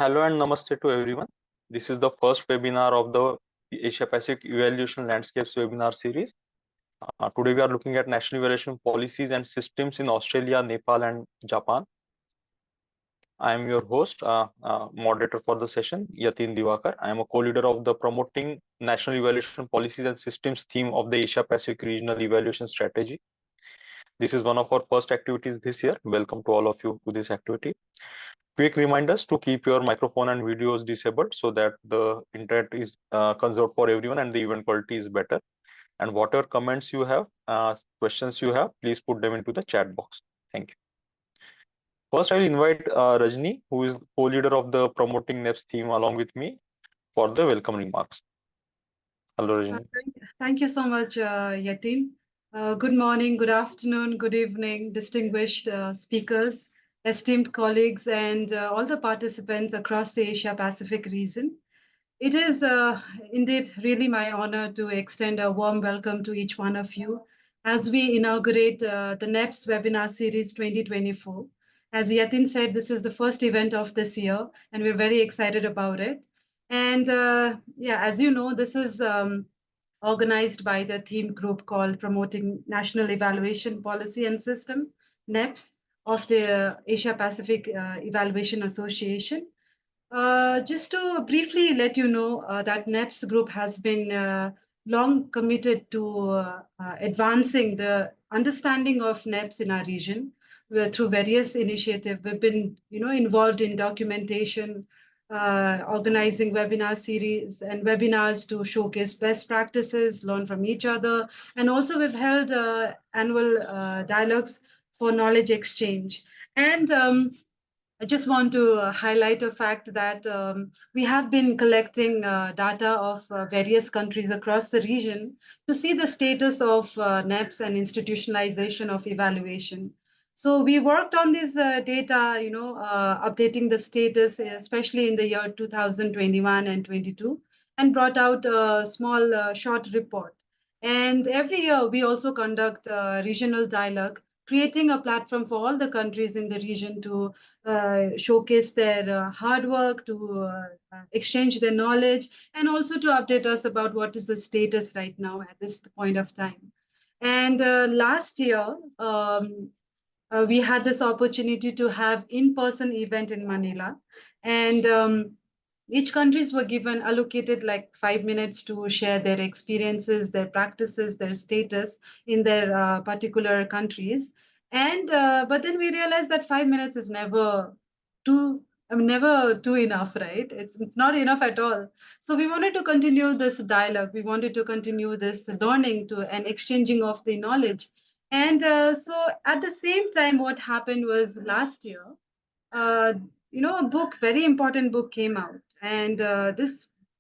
Hello and namaste to everyone. This is the first webinar of the Asia Pacific Evaluation Landscapes webinar series. Today we are looking at national evaluation policies and systems in Australia, Nepal, and Japan. I am your host, moderator for the session, Yatin Divakar. I am a co-leader of the Promoting National Evaluation Policies and Systems theme of the Asia Pacific Regional Evaluation Strategy. This is one of our first activities this year. Welcome to all of you to this activity. Quick reminders to keep your microphone and videos disabled so that the internet is conserved for everyone and the event quality is better. And whatever comments you have, questions you have, please put them into the chat box. Thank you. First, I will invite Rajni, who is co-leader of the Promoting NEPS theme along with me for the welcome remarks. Hello, Rajni. Thank you so much, Yatin. Good morning, good afternoon, good evening, distinguished speakers, esteemed colleagues, and all the participants across the Asia Pacific region. It is indeed really my honor to extend a warm welcome to each one of you as we inaugurate the NEPS webinar series 2024. As Yatin said, this is the first event of this year, and we're very excited about it. And yeah, as you know, this is organized by the theme group called Promoting National Evaluation Policy and System, NEPS, of the Asia Pacific Evaluation Association. Just to briefly let you know that NEPS group has been long committed to advancing the understanding of NEPS in our region through various initiatives. We've been, involved in documentation, organizing webinar series and webinars to showcase best practices, learn from each other, and also we've held annual dialogues for knowledge exchange. And I just want to highlight a fact that we have been collecting data of various countries across the region to see the status of NEPS and institutionalization of evaluation. So we worked on this data, updating the status, especially in the year 2021 and 22, and brought out a small short report. And every year we also conduct regional dialogue, creating a platform for all the countries in the region to showcase their hard work, to exchange their knowledge, and also to update us about what is the status right now at this point of time. And last year, we had this opportunity to have in-person event in Manila, and each countries were given allocated like 5 minutes to share their experiences, their practices, their status in their particular countries. And but then we realized that 5 minutes is never too, never too enough, right? It's not enough at all. So we wanted to continue this dialogue. We wanted to continue this learning to and exchanging of the knowledge. And so at the same time, what happened was last year, uh, a book, very important book came out. And the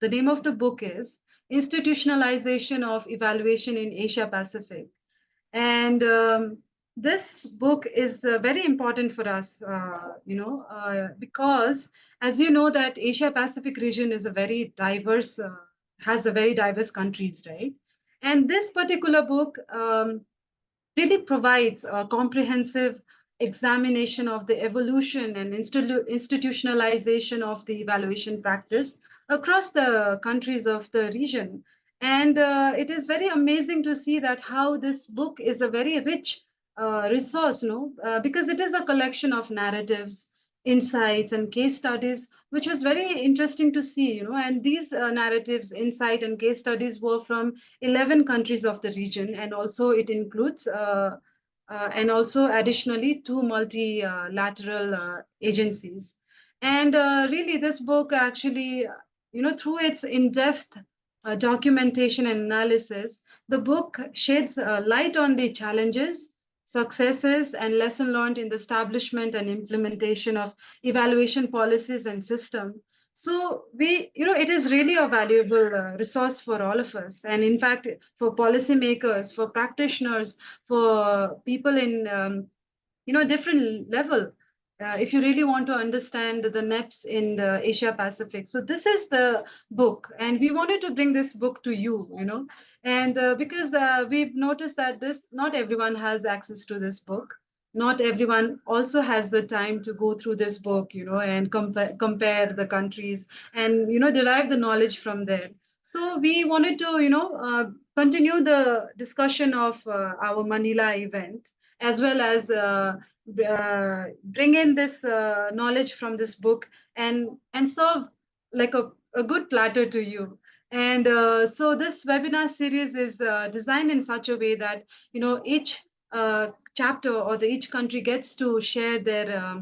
name of the book is Institutionalization of Evaluation in Asia Pacific. And this book is very important for us, because as you know that Asia Pacific region is a very diverse, has a very diverse countries, right? And this particular book really provides a comprehensive examination of the evolution and institutionalization of the evaluation practice across the countries of the region. And it is very amazing to see that how this book is a very rich resource, because it is a collection of narratives, insights, and case studies, which was very interesting to see, and these narratives, insight, and case studies were from 11 countries of the region, and also it includes and also additionally two multilateral agencies. And really this book actually, through its in-depth documentation and analysis, the book sheds light on the challenges, successes, and lesson learned in the establishment and implementation of evaluation policies and system. So it is really a valuable resource for all of us. And in fact, for policymakers, for practitioners, for people in, different level, if you really want to understand the NEPS in the Asia Pacific. So this is the book, and we wanted to bring this book to you, and because we've noticed that not everyone has access to this book. not everyone also has the time to go through this book, and compare the countries and, derive the knowledge from there. So we wanted to, continue the discussion of our Manila event, as well as bring in this knowledge from this book and serve like a good platter to you. And so this webinar series is designed in such a way that, each chapter or each country gets to share their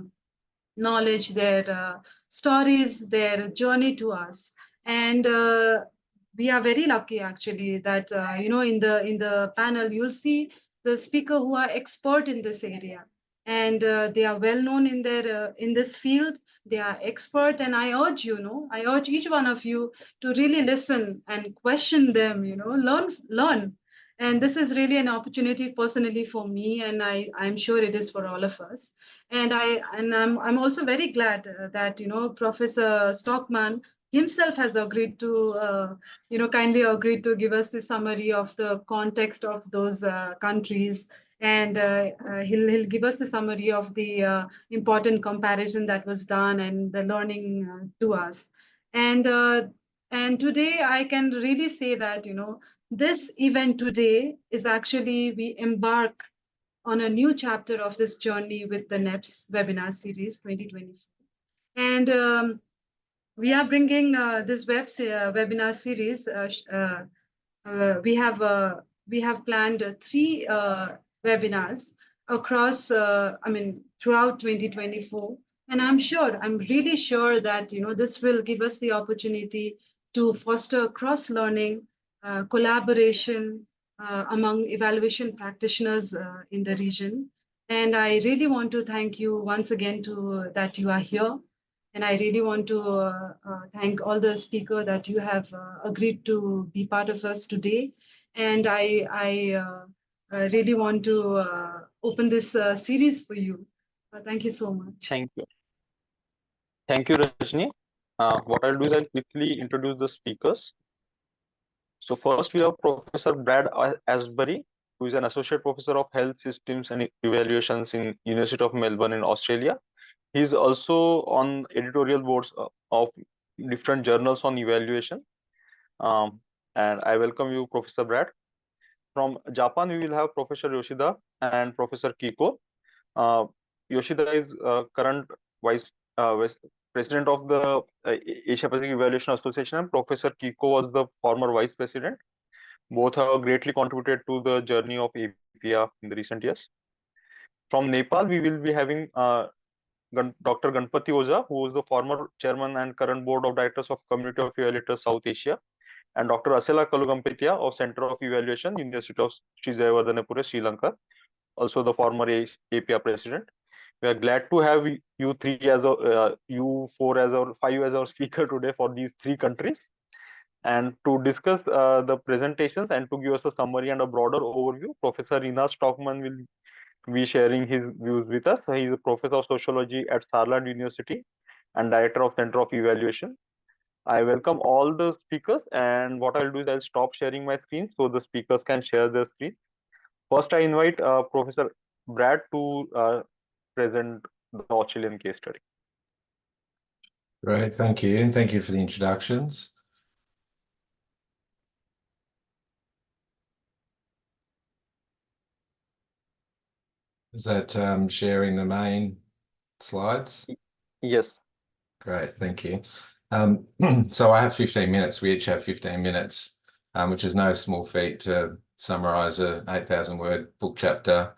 knowledge, their stories, their journey to us. And we are very lucky actually that in the panel you'll see the speaker who are expert in this area, and they are well known in their in this field. They are expert, and I urge each one of you to really listen and question them. Learn. And this is really an opportunity personally for me, and I'm sure it is for all of us. And I'm also very glad that Professor Stockman himself has agreed to kindly agreed to give us the summary of the context of those countries, and he'll give us the summary of the important comparison that was done and the learning to us. And uh, and today I can really say that this event today is actually we embark on a new chapter of this journey with the NEPS webinar series 2024. And we are bringing this webinar series. We have planned three webinars across, throughout 2024. And I'm really sure that this will give us the opportunity to foster cross learning, collaboration among evaluation practitioners in the region. And I really want to thank you once again to that you are here, and I really want to thank all the speakers that you have agreed to be part of us today. And I really want to open this series for you. Thank you so much. Thank you. Thank you, Rajni. What I'll do is I'll quickly introduce the speakers. So first we have Professor Brad Asbury, who is an associate professor of health systems and evaluations in University of Melbourne in Australia. He's also on editorial boards of different journals on evaluation. And I welcome you, Professor Brad. From Japan, we will have Professor Yoshida and Professor Kiko. Yoshida is current vice president of the Asia Pacific Evaluation Association, and Professor Kiko was the former vice president. Both have greatly contributed to the journey of APEA in the recent years. From Nepal, we will be having Dr. Ganpati Oza, who is the former chairman and current board of directors of Community of Evaluators South Asia, and Dr. Asela Kalugampetya of Center of Evaluation, University of Sri Jayawardenepura, Sri Lanka, also the former APEA president. We are glad to have you three as you four as our five as our speaker today for these three countries, and to discuss the presentations and to give us a summary and a broader overview. Professor Rina Stockman will be sharing his views with us. He is a professor of sociology at Saarland University and director of Center of Evaluation. I welcome all the speakers, and what I'll do is I'll stop sharing my screen so the speakers can share their screen. First, I invite Professor Brad to present the Australian case study. Great, thank you. And thank you for the introductions. Is that sharing the main slides? Yes. Great, thank you. So I have 15 minutes. We each have 15 minutes, which is no small feat to summarize a 8,000 word book chapter.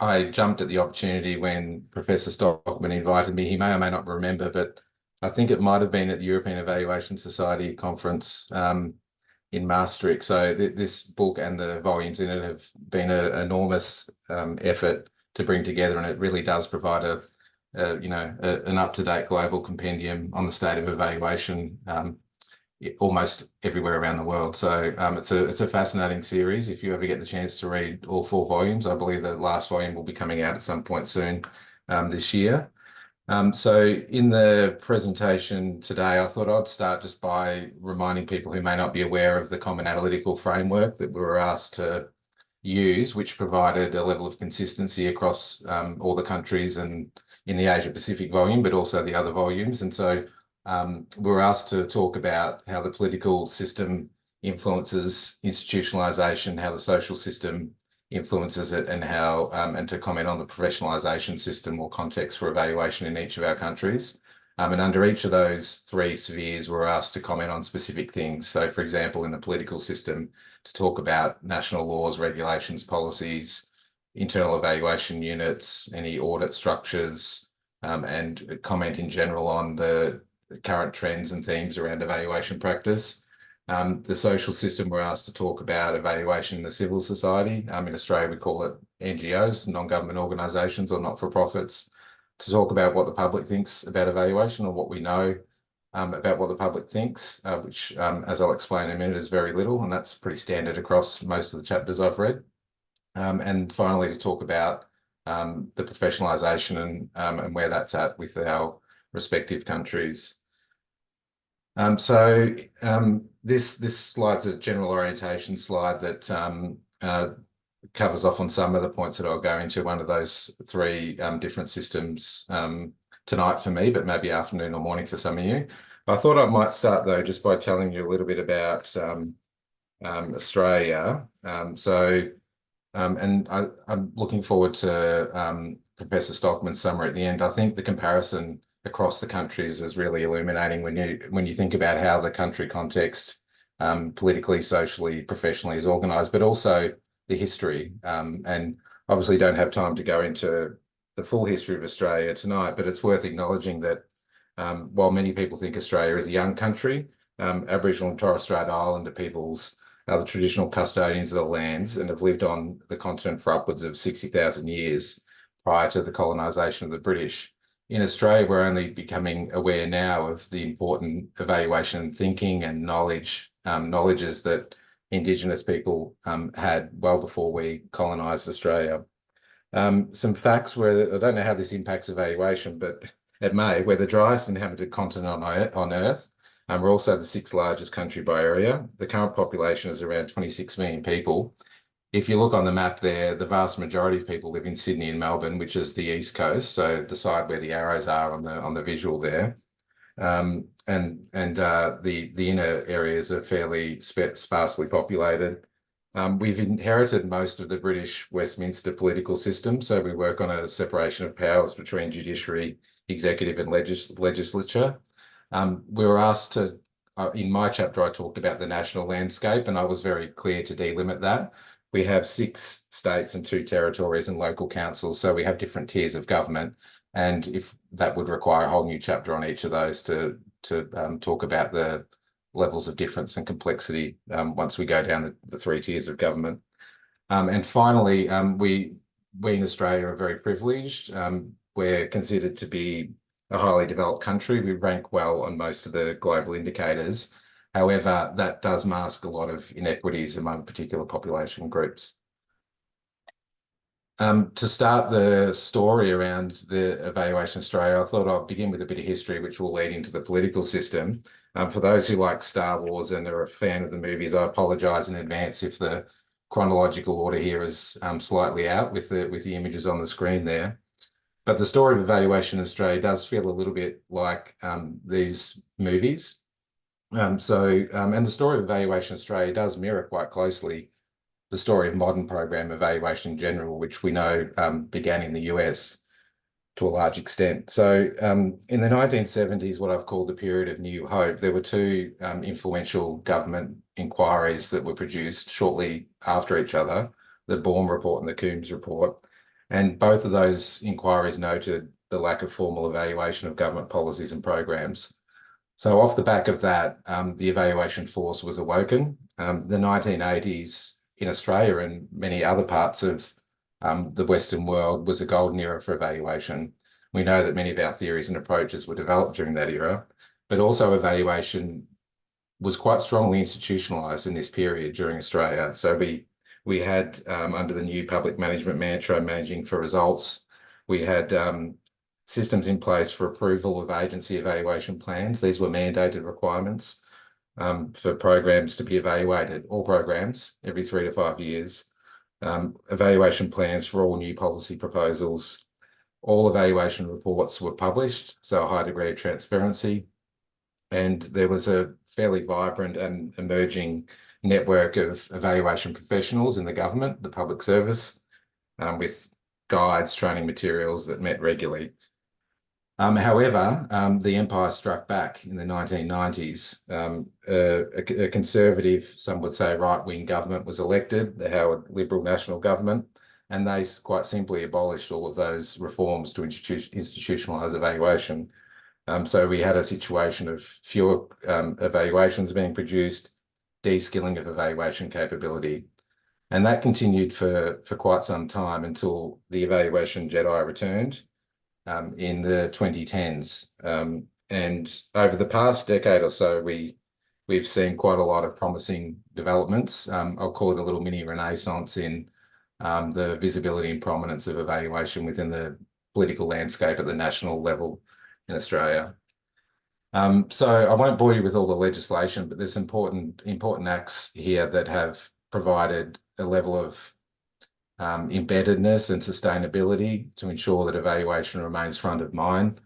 I jumped at the opportunity when Professor Stockman invited me. He may or may not remember, but I think it might have been at the European Evaluation Society conference in Maastricht. So this book and the volumes in it have been an enormous effort to bring together, and it really does provide an up-to-date global compendium on the state of evaluation almost everywhere around the world. So it's a fascinating series. If you ever get the chance to read all 4 volumes, I believe the last volume will be coming out at some point soon this year. So in the presentation today, I thought I'd start just by reminding people who may not be aware of the common analytical framework that we were asked to use, which provided a level of consistency across all the countries and in the Asia Pacific volume, but also the other volumes. And so we were asked to talk about how the political system influences institutionalization, how the social system influences it, and how and to comment on the professionalization system or context for evaluation in each of our countries. And under each of those three spheres, we're asked to comment on specific things. So, for example, in the political system, to talk about national laws, regulations, policies, internal evaluation units, any audit structures, and comment in general on the current trends and themes around evaluation practice. The social system, we're asked to talk about evaluation in the civil society. In Australia, we call it NGOs, non-government organisations or not-for-profits, to talk about what the public thinks about evaluation or what we know about what the public thinks, which, as I'll explain in a minute, is very little, and that's pretty standard across most of the chapters I've read. And finally, to talk about the professionalisation and where that's at with our respective countries. This slide's a general orientation slide that covers off on some of the points that I'll go into one of those three different systems tonight for me, but maybe afternoon or morning for some of you. I thought I might start though just by telling you a little bit about Australia. And I'm looking forward to Professor Stockman's summary at the end. I think the comparison across the countries is really illuminating when you think about how the country context politically, socially, professionally is organised, but also the history. And obviously don't have time to go into the full history of Australia tonight, but it's worth acknowledging that while many people think Australia is a young country, Aboriginal and Torres Strait Islander peoples are the traditional custodians of the lands and have lived on the continent for upwards of 60,000 years prior to the colonisation of the British. In Australia, we're only becoming aware now of the important evaluation thinking and knowledges that Indigenous people had well before we colonised Australia. Some facts where I don't know how this impacts evaluation, but it may. We're the driest inhabited continent on Earth. We're also the sixth largest country by area. The current population is around 26 million people. If you look on the map there, the vast majority of people live in Sydney and Melbourne, which is the east coast. So decide where the arrows are on the visual there. The inner areas are fairly sparsely populated. We've inherited most of the British Westminster political system, so we work on a separation of powers between judiciary, executive and legislature. We were asked to, in my chapter, I talked about the national landscape, and I was very clear to delimit that. We have 6 states and 2 territories and local councils, so we have different tiers of government. And if that would require a whole new chapter on each of those to talk about the levels of difference and complexity once we go down the 3 tiers of government. And finally, we in Australia are very privileged. We're considered to be a highly developed country. We rank well on most of the global indicators. However, that does mask a lot of inequities among particular population groups. To start the story around the Evaluation Australia, I thought I'd begin with a bit of history, which will lead into the political system. For those who like Star Wars and are a fan of the movies, I apologise in advance if the chronological order here is slightly out with the images on the screen there. But the story of Evaluation Australia does feel a little bit like these movies. And the story of Evaluation Australia does mirror quite closely the story of modern program evaluation in general, which we know began in the US to a large extent. So in the 1970s, what I've called the period of New Hope, there were 2 influential government inquiries that were produced shortly after each other, the Baum Report and the Coombs Report. And both of those inquiries noted the lack of formal evaluation of government policies and programs. So off the back of that, the evaluation force was awoken. The 1980s in Australia and many other parts of the Western world was a golden era for evaluation. We know that many of our theories and approaches were developed during that era, but also evaluation was quite strongly institutionalized in this period during Australia. So we had, under the new public management mantra, managing for results, we had systems in place for approval of agency evaluation plans. These were mandated requirements for programs to be evaluated, all programs, every 3 to 5 years. evaluation plans for all new policy proposals. All evaluation reports were published, so a high degree of transparency. And there was a fairly vibrant and emerging network of evaluation professionals in the government, the public service, with guides, training materials that met regularly. However, the empire struck back in the 1990s. A conservative, some would say right-wing government was elected, the Howard Liberal National Government, and they quite simply abolished all of those reforms to institutionalise evaluation. So we had a situation of fewer evaluations being produced, de-skilling of evaluation capability. And that continued for quite some time until the evaluation Jedi returned in the 2010s. And over the past decade or so, we've seen quite a lot of promising developments. I'll call it a little mini renaissance in the visibility and prominence of evaluation within the political landscape at the national level in Australia. So I won't bore you with all the legislation, but there's important acts here that have provided a level of embeddedness and sustainability to ensure that evaluation remains front of mind.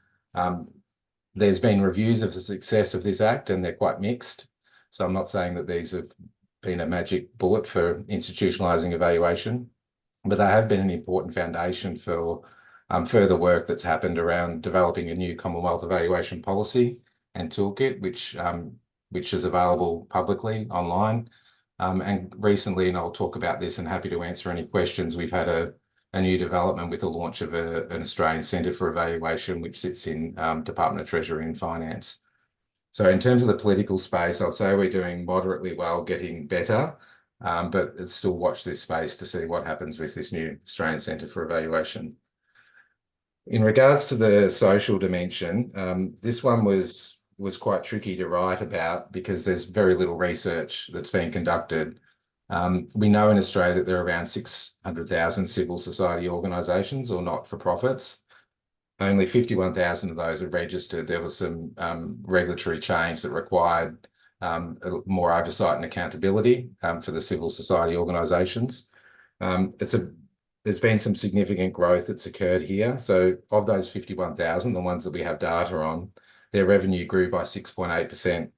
There's been reviews of the success of this act and they're quite mixed. So I'm not saying that these have been a magic bullet for institutionalising evaluation, but they have been an important foundation for further work that's happened around developing a new Commonwealth evaluation policy and toolkit, which is available publicly online. And recently, and I'll talk about this and happy to answer any questions, we've had a new development with the launch of an Australian Centre for Evaluation, which sits in Department of Treasury and Finance. So in terms of the political space, I'd say we're doing moderately well, getting better, but it's still watch this space to see what happens with this new Australian Centre for Evaluation. In regards to the social dimension, this one was quite tricky to write about because there's very little research that's been conducted. We know in Australia that there are around 600,000 civil society organisations or not-for-profits. Only 51,000 of those are registered. There was some regulatory change that required more oversight and accountability for the civil society organisations. There's been some significant growth that's occurred here. So of those 51,000, the ones that we have data on, their revenue grew by 6.8%,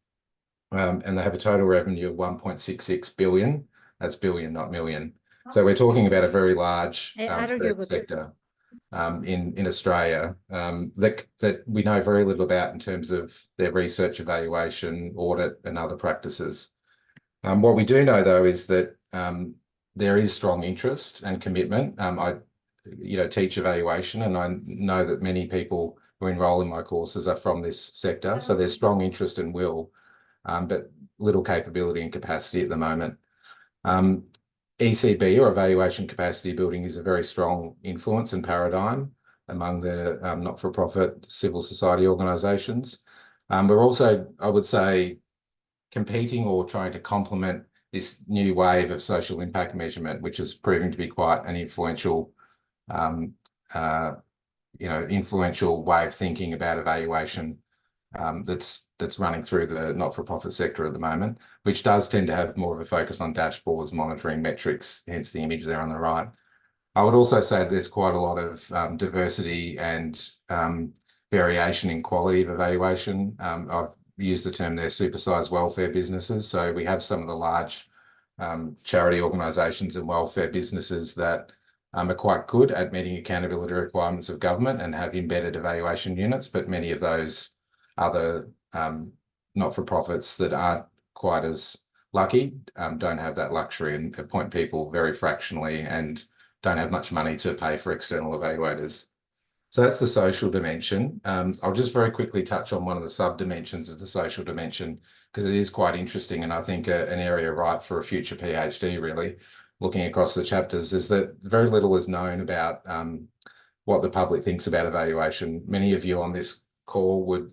and they have a total revenue of 1.66 billion. That's billion, not million. So we're talking about a very large sector in Australia that we know very little about in terms of their research, evaluation, audit, and other practices. What we do know, though, is that there is strong interest and commitment. I teach evaluation, and I know that many people who enroll in my courses are from this sector. So there's strong interest and will, but little capability and capacity at the moment. ECB, or evaluation capacity building, is a very strong influence and paradigm among the not-for-profit civil society organisations. We're also, I would say, competing or trying to complement this new wave of social impact measurement, which is proving to be quite an influential influential way of thinking about evaluation that's running through the not-for-profit sector at the moment, which does tend to have more of a focus on dashboards, monitoring metrics, hence the image there on the right. I would also say there's quite a lot of diversity and variation in quality of evaluation. I've used the term there, supersized welfare businesses. So we have some of the large charity organisations and welfare businesses that are quite good at meeting accountability requirements of government and have embedded evaluation units, but many of those other not-for-profits that aren't quite as lucky don't have that luxury and appoint people very fractionally and don't have much money to pay for external evaluators. So that's the social dimension. I'll just very quickly touch on one of the sub-dimensions of the social dimension because it is quite interesting and I think an area ripe for a future PhD, really, looking across the chapters, is that very little is known about what the public thinks about evaluation. Many of you on this call would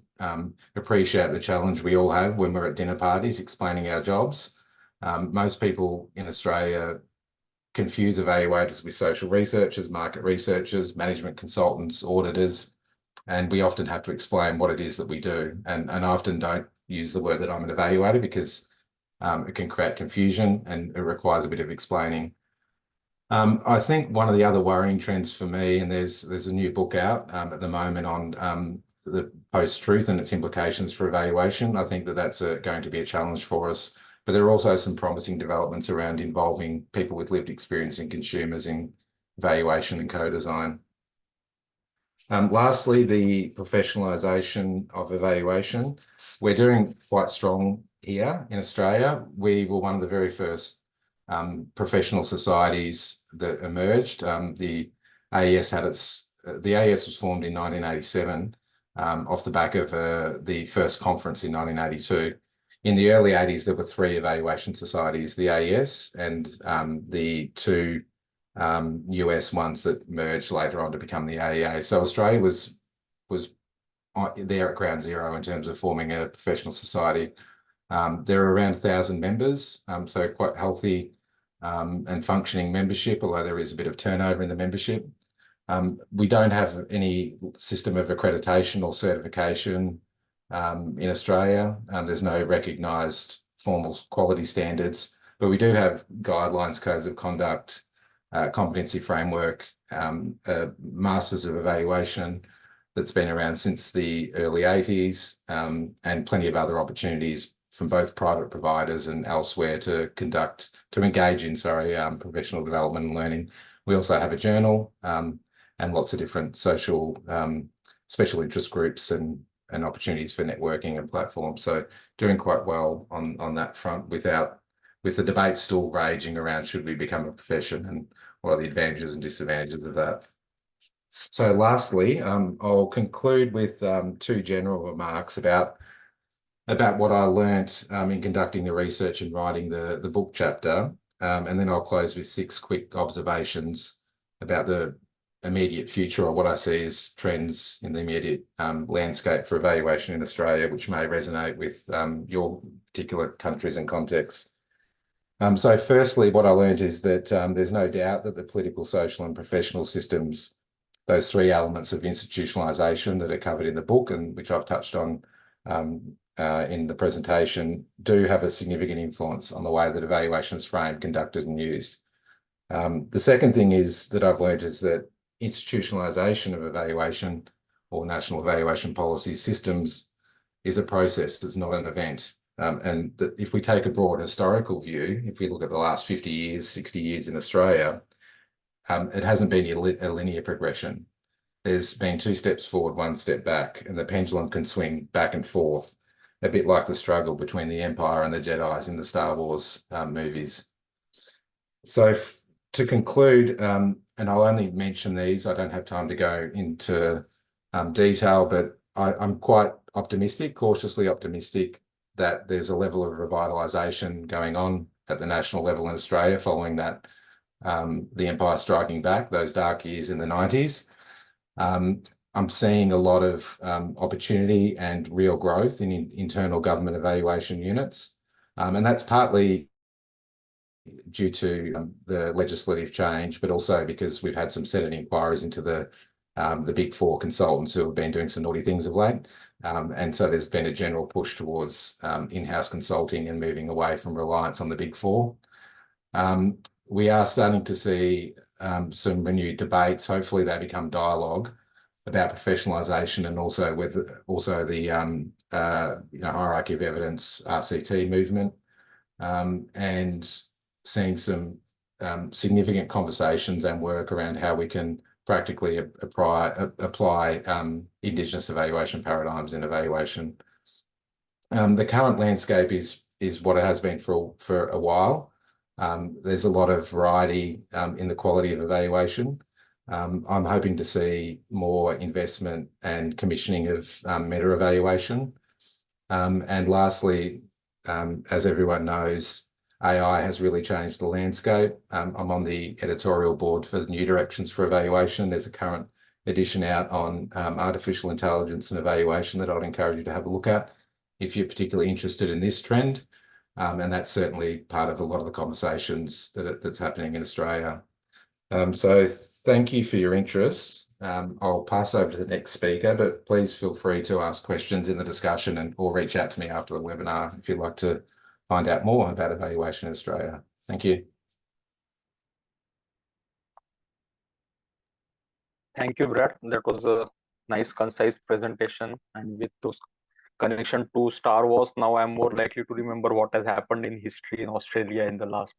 appreciate the challenge we all have when we're at dinner parties explaining our jobs. Most people in Australia confuse evaluators with social researchers, market researchers, management consultants, auditors, and we often have to explain what it is that we do. And I often don't use the word that I'm an evaluator because it can create confusion and it requires a bit of explaining. I think one of the other worrying trends for me, and there's a new book out at the moment on the post-truth and its implications for evaluation. I think that that's going to be a challenge for us. But there are also some promising developments around involving people with lived experience and consumers in evaluation and co-design. Lastly, the professionalisation of evaluation. We're doing quite strong here in Australia. We were one of the very first professional societies that emerged. The AES the AES was formed in 1987 off the back of the first conference in 1982. In the early 80s, there were 3 evaluation societies, the AES and the 2 US ones that merged later on to become the AEA. So Australia was there at ground zero in terms of forming a professional society. There are around 1,000 members, so quite healthy and functioning membership, although there is a bit of turnover in the membership. We don't have any system of accreditation or certification in Australia. There's no recognised formal quality standards, but we do have guidelines, codes of conduct, competency framework, Masters of Evaluation that's been around since the early 80s, and plenty of other opportunities from both private providers and elsewhere to engage in professional development and learning. We also have a journal and lots of different social special interest groups and opportunities for networking and platforms. So doing quite well on that front with the debate still raging around should we become a profession and what are the advantages and disadvantages of that. So lastly, I'll conclude with 2 general remarks about what I learnt in conducting the research and writing the book chapter, and then I'll close with 6 quick observations about the immediate future, or what I see as trends in the immediate landscape for evaluation in Australia, which may resonate with your particular countries and contexts. So firstly, what I learned is that there's no doubt that the political, social and professional systems, those 3 elements of institutionalisation that are covered in the book and which I've touched on in the presentation, do have a significant influence on the way that evaluation is framed, conducted and used. The second thing is that I've learned is that institutionalisation of evaluation or national evaluation policy systems is a process, it's not an event. And that if we take a broad historical view, if we look at the last 50 years, 60 years in Australia, it hasn't been a linear progression. There's been 2 steps forward, 1 step back, and the pendulum can swing back and forth, a bit like the struggle between the Empire and the Jedis in the Star Wars movies. So to conclude, and I'll only mention these, I don't have time to go into detail, but I'm quite optimistic, cautiously optimistic, that there's a level of revitalisation going on at the national level in Australia following that, the Empire striking back, those dark years in the 90s. I'm seeing a lot of opportunity and real growth in internal government evaluation units. And that's partly due to the legislative change, but also because we've had some Senate inquiries into the big 4 consultants who have been doing some naughty things of late. And so there's been a general push towards in-house consulting and moving away from reliance on the big 4. We are starting to see some renewed debates. Hopefully they become dialogue about professionalisation and also the hierarchy of evidence RCT movement, and seeing some significant conversations and work around how we can practically apply Indigenous evaluation paradigms in evaluation. The current landscape is what it has been for a while. There's a lot of variety in the quality of evaluation. I'm hoping to see more investment and commissioning of meta-evaluation. And lastly, as everyone knows, AI has really changed the landscape. I'm on the editorial board for New Directions for Evaluation. There's a current edition out on artificial intelligence and evaluation that I'd encourage you to have a look at if you're particularly interested in this trend. And that's certainly part of a lot of the conversations that's happening in Australia. So thank you for your interest. I'll pass over to the next speaker, but please feel free to ask questions in the discussion or reach out to me after the webinar if you'd like to find out more about evaluation in Australia. Thank you. Thank you, Brad. That was a nice, concise presentation. And with those connection to Star Wars, now I'm more likely to remember what has happened in history in Australia in the last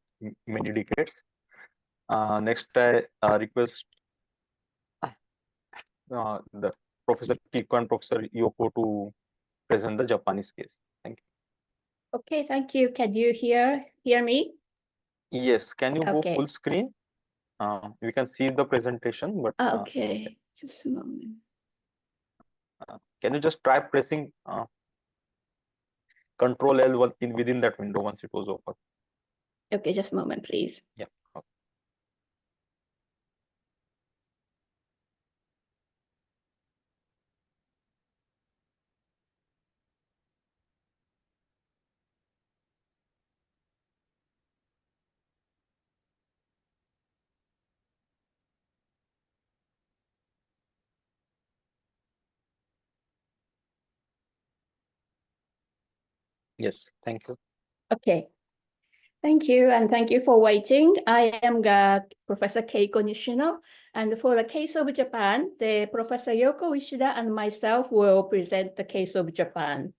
many decades. Next, I request the Professor Kiko and Professor Yoko to present the Japanese case. Thank you. Okay, thank you. Can you hear me? Yes, can you go Okay. full screen? We can see the presentation, but Okay, just a moment. can you just try pressing Control L within that window once it was open? Okay, just a moment, please. Yeah. Okay. Yes, thank you. Okay. Thank you, and thank you for waiting. I am Professor Keiko Nishino, and for the case of Japan, the Professor Yoko Ishida and myself will present the case of Japan.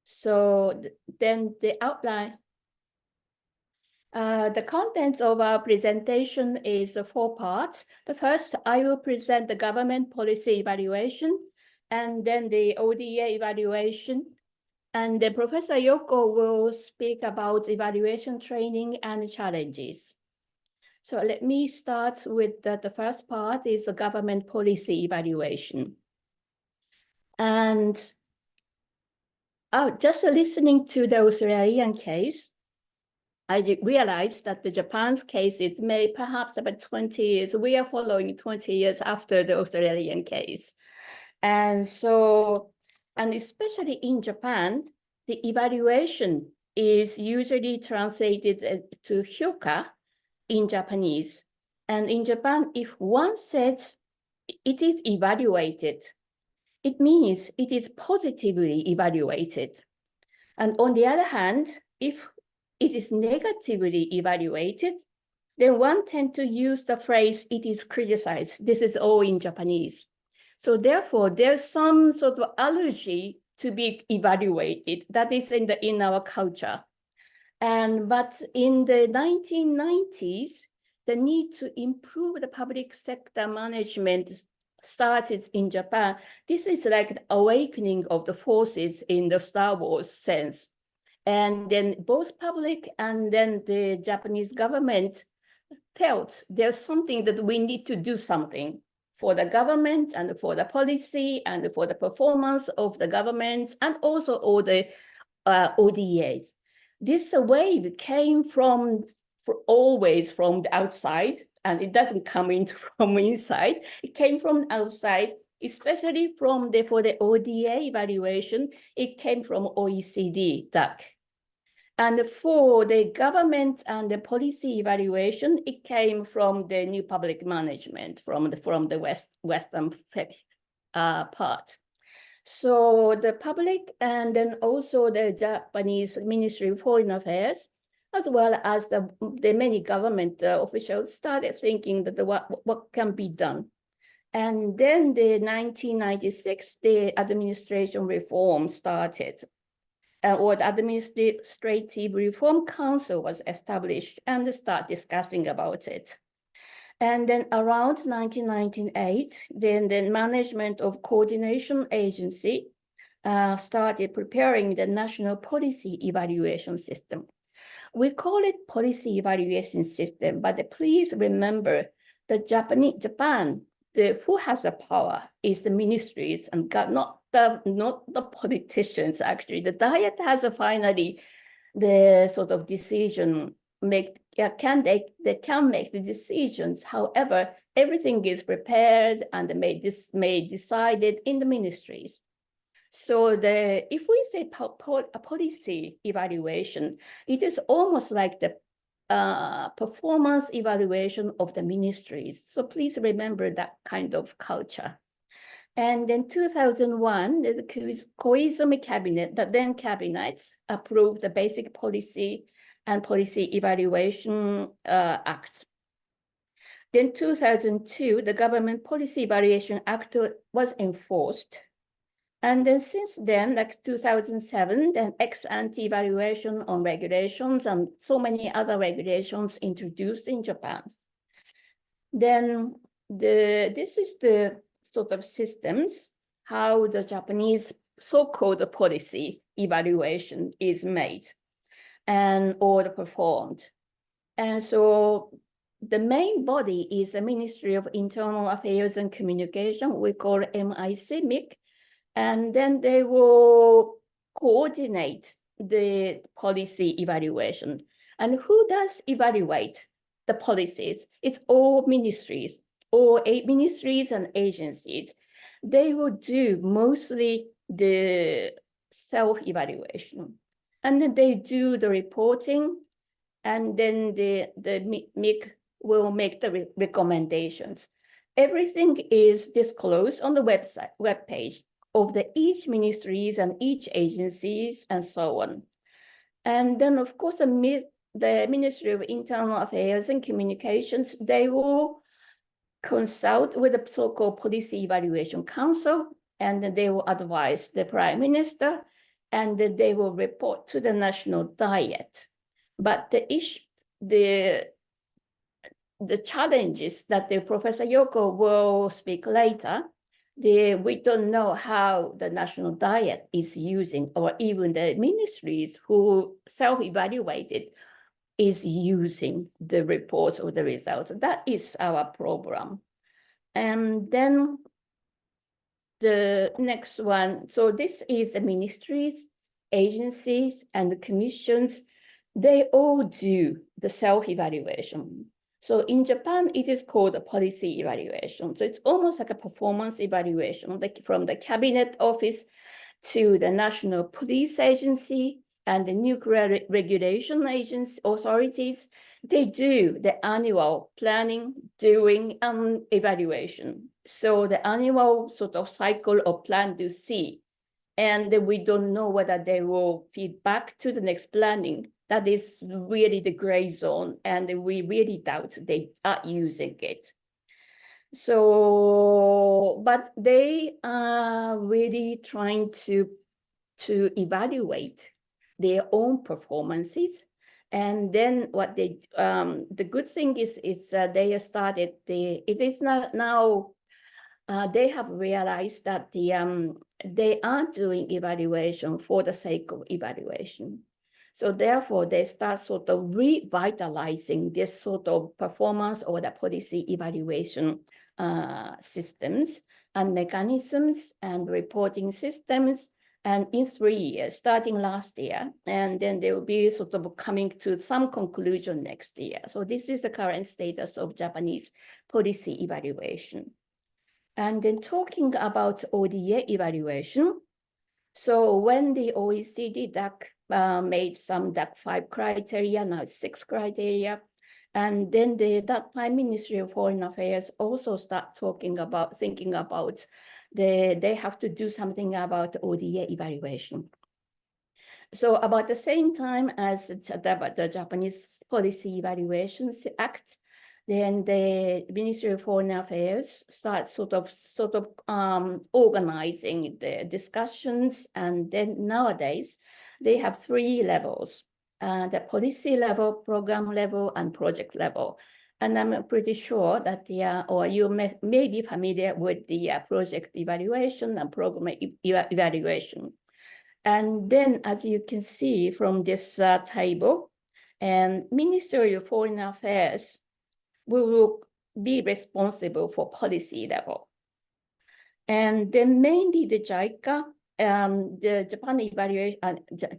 So then the outline. The contents of our presentation is 4 parts. The first, I will present the government policy evaluation, and then the ODA evaluation. And then Professor Yoko will speak about evaluation training and challenges. So let me start with the first part is the government policy evaluation. And just listening to the Australian case, I realized that the Japan's case is made perhaps about 20 years. We are following 20 years after the Australian case. And so, and especially in Japan, the evaluation is usually translated to hyoka in Japanese. And in Japan, if one says it is evaluated, it means it is positively evaluated. And on the other hand, if it is negatively evaluated, then one tends to use the phrase, it is criticized. This is all in Japanese. So therefore, there's some sort of allergy to be evaluated. That is in our culture. But in the 1990s, the need to improve the public sector management started in Japan. This is like the awakening of the forces in the Star Wars sense. And then both public and then the Japanese government felt there's something that we need to do something for the government and for the policy and for the performance of the government and also all the ODAs. This wave came always from the outside, and it doesn't come in from inside. It came from outside, especially for the ODA evaluation. It came from OECD, DAC. And for the government and the policy evaluation, it came from the new public management from the Western part. So the public and then also the Japanese Ministry of Foreign Affairs, as well as the many government officials started thinking that what can be done. And then the 1996, the administration reform started. Or the Administrative Reform Council was established and start discussing about it. And then around 1998, then the Management of Coordination Agency started preparing the National Policy Evaluation System. We call it Policy Evaluation System, but please remember that Japan, who has the power is the ministries and not the politicians, actually. The Diet has finally the sort of decision they can make the decisions. However, everything is prepared and made decided in the ministries. So if we say a policy evaluation, it is almost like the performance evaluation of the ministries. So please remember that kind of culture. And in 2001, the Koizumi cabinet, the then cabinets, approved the Basic Policy and Policy Evaluation Act. Then 2002, the Government Policy Evaluation Act was enforced. And then since then, like 2007, then ex-ante evaluation on regulations and so many other regulations introduced in Japan. Then this is the sort of systems, how the Japanese so-called policy evaluation is made and or performed. And so the main body is the Ministry of Internal Affairs and Communication, we call MIC, and then they will coordinate the policy evaluation. And who does evaluate the policies? It's all ministries, ministries and agencies. They will do mostly the self-evaluation. And then they do the reporting, and then the MIC will make the recommendations. Everything is disclosed on the webpage of each ministries and each agencies and so on. And then of course, the Ministry of Internal Affairs and Communications, they will consult with the so-called Policy Evaluation Council, and then they will advise the Prime Minister, and then they will report to the National Diet. But the challenges that the Professor Yoko will speak later, we don't know how the National Diet is using, or even the ministries who self-evaluated is using the reports or the results. That is our program. And then the next one, so this is the ministries, agencies, and the commissions. They all do the self-evaluation. So in Japan, it is called a policy evaluation. So it's almost like a performance evaluation, like from the cabinet office to the National Police Agency and the nuclear regulation agency authorities. They do the annual planning, doing evaluation. So the annual sort of cycle of plan to see. And we don't know whether they will feed back to the next planning. That is really the gray zone, and we really doubt they are using it. So, but they are really trying to evaluate their own performances. And then what they, the good thing is they started, it is not now, they have realized that they are doing evaluation for the sake of evaluation. So therefore, they start sort of revitalizing this sort of performance or the policy evaluation systems and mechanisms and reporting systems. And in 3 years, starting last year, and then they will be sort of coming to some conclusion next year. So this is the current status of Japanese policy evaluation. And then talking about ODA evaluation. So when the OECD DAC made some DAC 5 criteria, now it's 6 criteria. And then that time Ministry of Foreign Affairs also start thinking about they have to do something about ODA evaluation. So about the same time as the Japanese Policy Evaluations Act, then the Ministry of Foreign Affairs starts sort of organizing the discussions. And then nowadays, they have 3 levels, the policy level, program level, and project level. And I'm pretty sure that or you may be familiar with the project evaluation and program evaluation. And then, as you can see from this table, and Ministry of Foreign Affairs will be responsible for policy level. And then mainly the JICA, the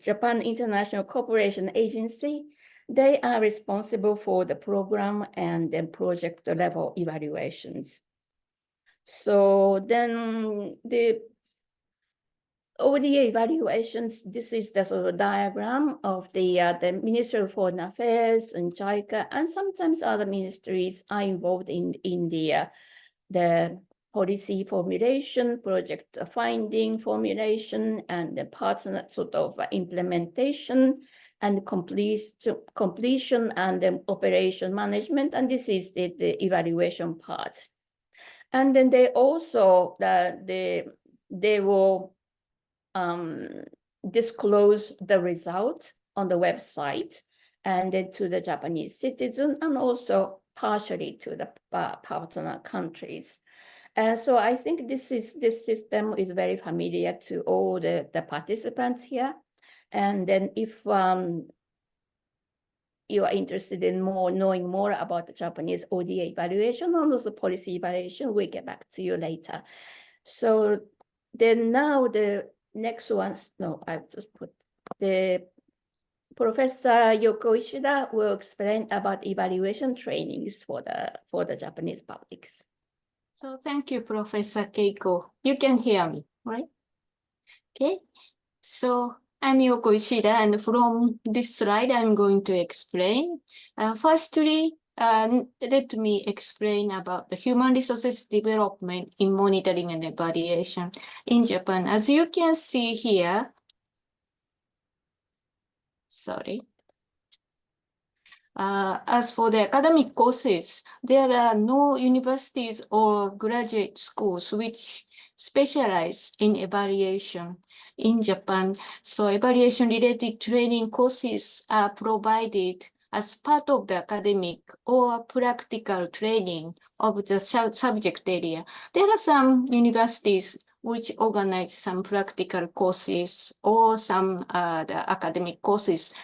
Japan International Cooperation Agency, they are responsible for the program and then project level evaluations. So then the ODA evaluations, this is the sort of diagram of the Ministry of Foreign Affairs and JICA, and sometimes other ministries are involved in the policy formulation, project finding formulation, and the partner sort of implementation. and completion and operation management. And this is the evaluation part. And then they also, they will disclose the results on the website and then to the Japanese citizen and also partially to the partner countries. And so I think this system is very familiar to all the participants here. And then if you are interested in knowing more about the Japanese ODA evaluation and also policy evaluation, we'll get back to you later. So then now the next one, no, I've just put the Professor Yoko Ishida will explain about evaluation trainings for the Japanese publics. So thank you, Professor Keiko. You can hear me, right? Okay. So I'm Yoko Ishida, and from this slide, I'm going to explain. Firstly, let me explain about the human resources development in monitoring and evaluation in Japan. As you can see here, sorry. As for the academic courses, there are no universities or graduate schools which specialize in evaluation in Japan. So evaluation-related training courses are provided as part of the academic or practical training of the subject area. There are some universities which organize some practical courses or some the academic courses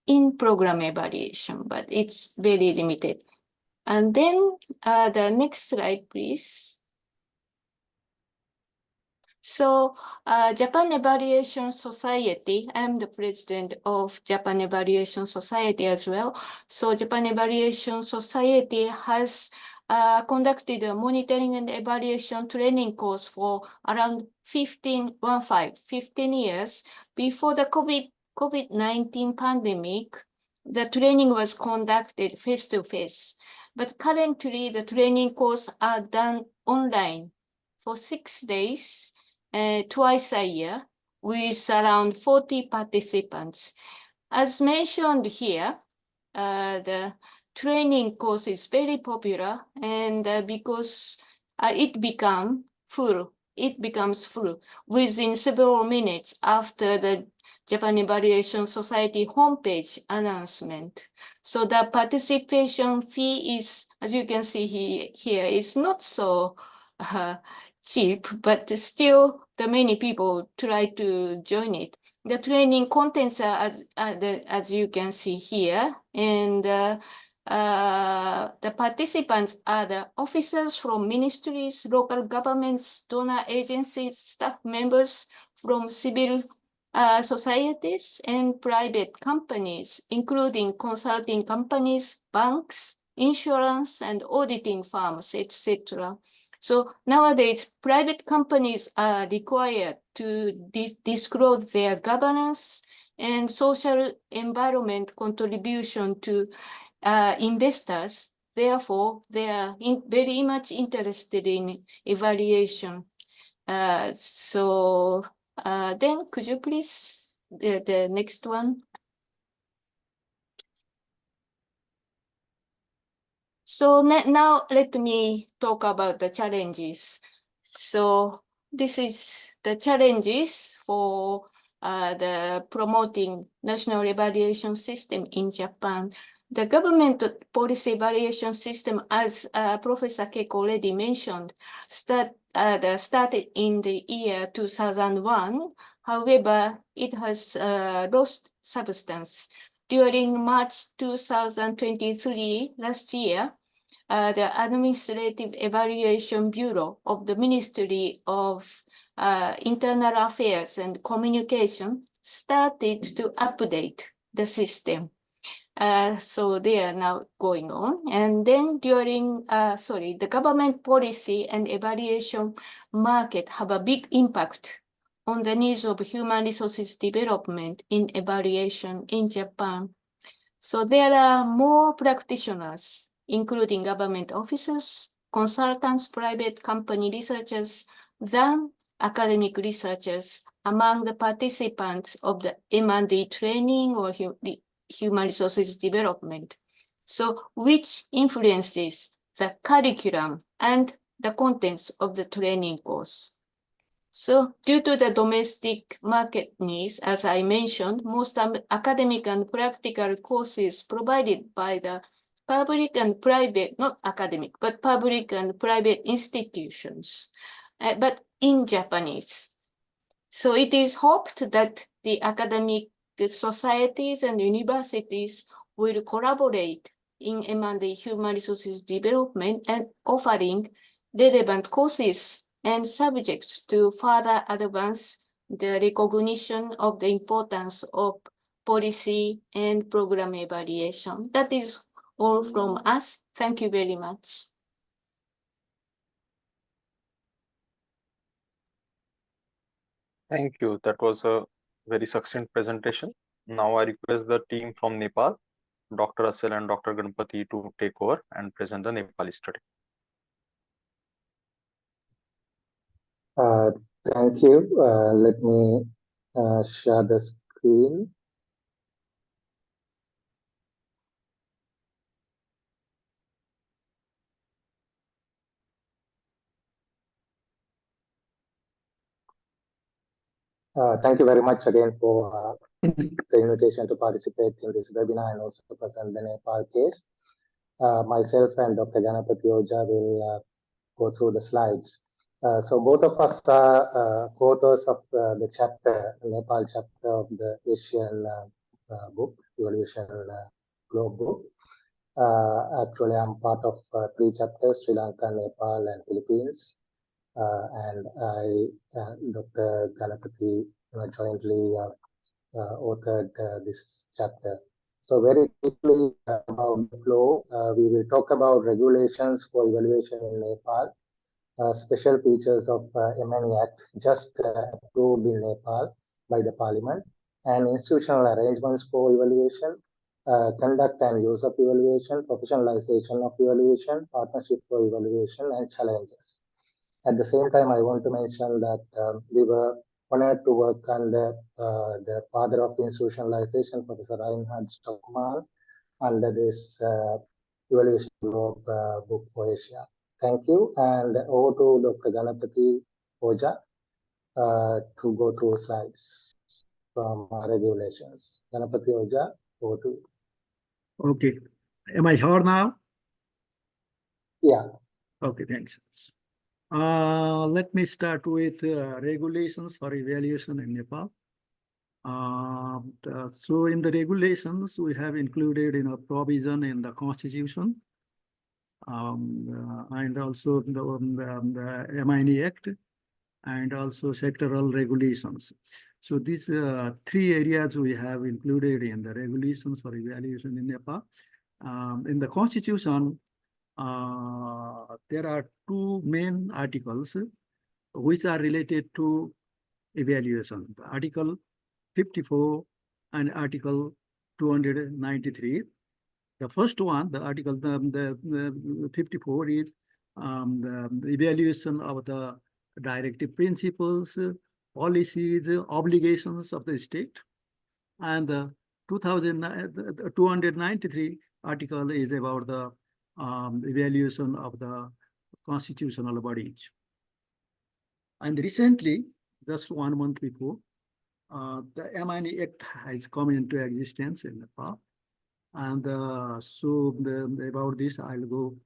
in program evaluation, but it's very limited. And then the next slide, please. So Japan Evaluation Society, I'm the president of Japan Evaluation Society as well. So Japan Evaluation Society has conducted a monitoring and evaluation training course for around 15 years. Before the COVID-19 pandemic, the training was conducted face-to-face. But currently, the training courses are done online for 6 days, twice a year, with around 40 participants. As mentioned here, the training course is very popular, and because it becomes full within several minutes after the Japan Evaluation Society homepage announcement. So the participation fee is, as you can see here, is not so cheap, but still the many people try to join it. The training contents are as you can see here, and the participants are the officers from ministries, local governments, donor agencies, staff members from civil societies and private companies, including consulting companies, banks, insurance, and auditing firms, etc. So nowadays, private companies are required to disclose their governance and social environment contribution to investors. Therefore, they are very much interested in evaluation. Then could you please, the next one? So now let me talk about the challenges. So this is the challenges for the promoting national evaluation system in Japan. The government policy evaluation system, as Professor Keiko already mentioned, started in the year 2001. However, it has lost substance. During March 2023, last year, the Administrative Evaluation Bureau of the Ministry of Internal Affairs and Communication started to update the system. So they are now going on. And then during, the government policy and evaluation market have a big impact on the needs of human resources development in evaluation in Japan. So there are more practitioners, including government officers, consultants, private company researchers, than academic researchers among the participants of the M&D training or the human resources development. So which influences the curriculum and the contents of the training course. So due to the domestic market needs, as I mentioned, most academic and practical courses provided by the public and private, not academic, but public and private institutions, but in Japanese. So it is hoped that the academic societies and universities will collaborate in M&A human resources development and offering relevant courses and subjects to further advance the recognition of the importance of policy and program evaluation. That is all from us. Thank you very much. Thank you. That was a very succinct presentation. Now I request the team from Nepal, Dr. Asel and Dr. Ganpati, to take over and present the Nepali study. Thank you. Let me share the screen. Thank you very much again for the invitation to participate in this webinar and also to present the Nepal case. Myself and Dr. Ganapati Oja will go through the slides. So both of us are co-authors of the chapter, Nepal chapter of the Asian book, Evaluation Globe book. Actually, I'm part of 3 chapters, Sri Lanka, Nepal, and Philippines. And I, Dr. Ganapati, jointly authored this chapter. So very quickly about the flow, we will talk about regulations for evaluation in Nepal, special features of MNE Act just approved in Nepal by the Parliament, and institutional arrangements for evaluation, conduct and use of evaluation, professionalization of evaluation, partnership for evaluation, and challenges. At the same time, I want to mention that we were honored to work under the father of institutionalization, Professor Reinhard Stockmann, under this Evaluation Globe book for Asia. Thank you, and over to Dr. Ganapati Oja to go through slides from regulations. Ganapati Oja, over to you. Okay. Am I heard now? Yeah. Okay, thanks. Let me start with regulations for evaluation in Nepal. So in the regulations, we have included a provision in the constitution and also the MINE Act and also sectoral regulations. So these 3 areas we have included in the regulations for evaluation in Nepal. In the constitution, there are 2 main articles which are related to evaluation, Article 54 and Article 293. The first one, the Article the 54 is the evaluation of the directive principles, policies, obligations of the state. And the 293 article is about the evaluation of the constitutional bodies. And recently, just 1 month before, the MINE Act has come into existence in Nepal. And so about this, I'll go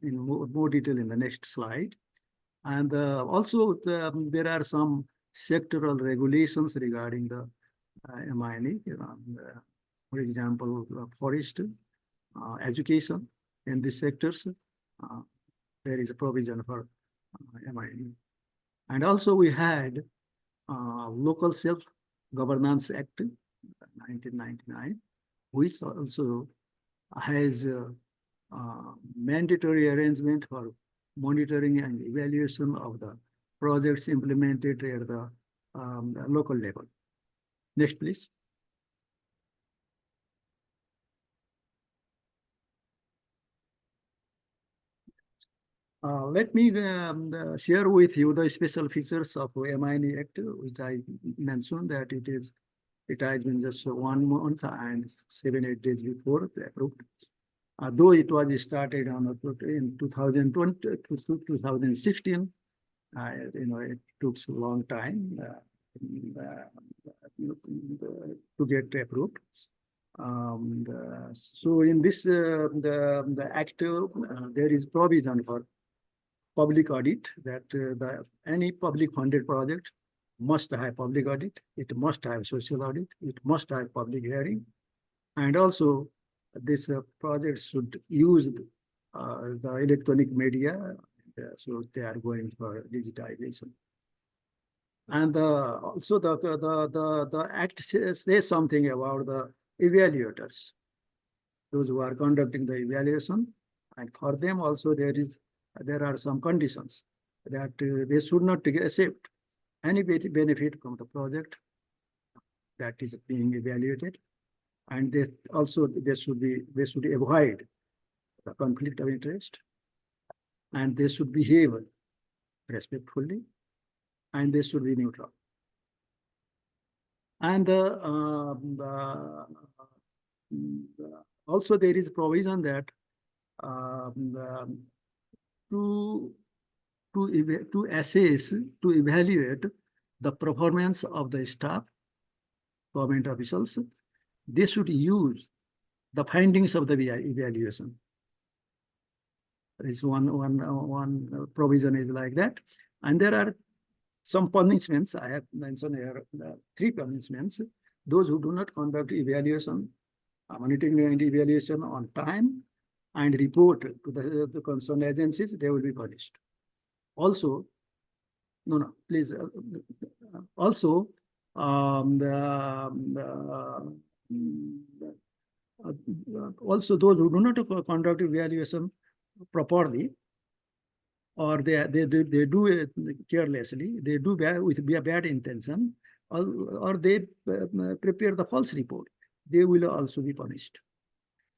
in more detail in the next slide. And also, there are some sectoral regulations regarding the MINE, for example, forest, education. In these sectors, there is a provision for MINE. And also we had Local Self-Governance Act, 1999, which also has mandatory arrangement for monitoring and evaluation of the projects implemented at the local level. Next, please. Let me share with you the special features of MINE Act, which I mentioned that it has been just 1 month and 7-8 days before approved. Though it was started in 2020 to 2016, it took a long time to get approved. So in this the act, there is provision for public audit, that any public funded project must have public audit, it must have social audit, it must have public hearing, and also this project should use the electronic media, so they are going for digitization. And also the act says something about the evaluators, those who are conducting the evaluation, and for them also there are some conditions that they should not accept any benefit from the project that is being evaluated, and they should avoid the conflict of interest, and they should behave respectfully, and they should be neutral. And also there is provision that to assess, to evaluate the performance of the staff, government officials, they should use the findings of the evaluation. There is one provision is like that, and there are some punishments. I have mentioned here 3 punishments. Those who do not conduct evaluation, monitoring and evaluation on time, and report to the concerned agencies, they will be punished. Also, please. Also, also those who do not conduct evaluation properly, or they do it carelessly, they do with a bad intention, or they prepare the false report, they will also be punished.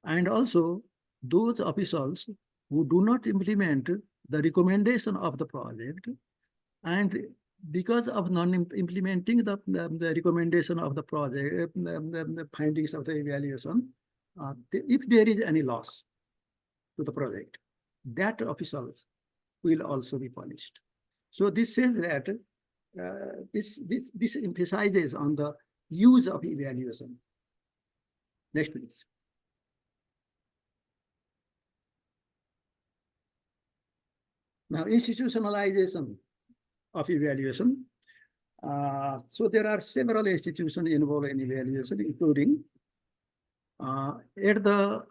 And also those officials who do not implement the recommendation of the project, and because of non-implementing the recommendation of the project, the findings of the evaluation, if there is any loss to the project, that officials will also be punished. So this says that this emphasizes on the use of evaluation. Next, please. Now, institutionalization of evaluation. So there are several institutions involved in evaluation, including at the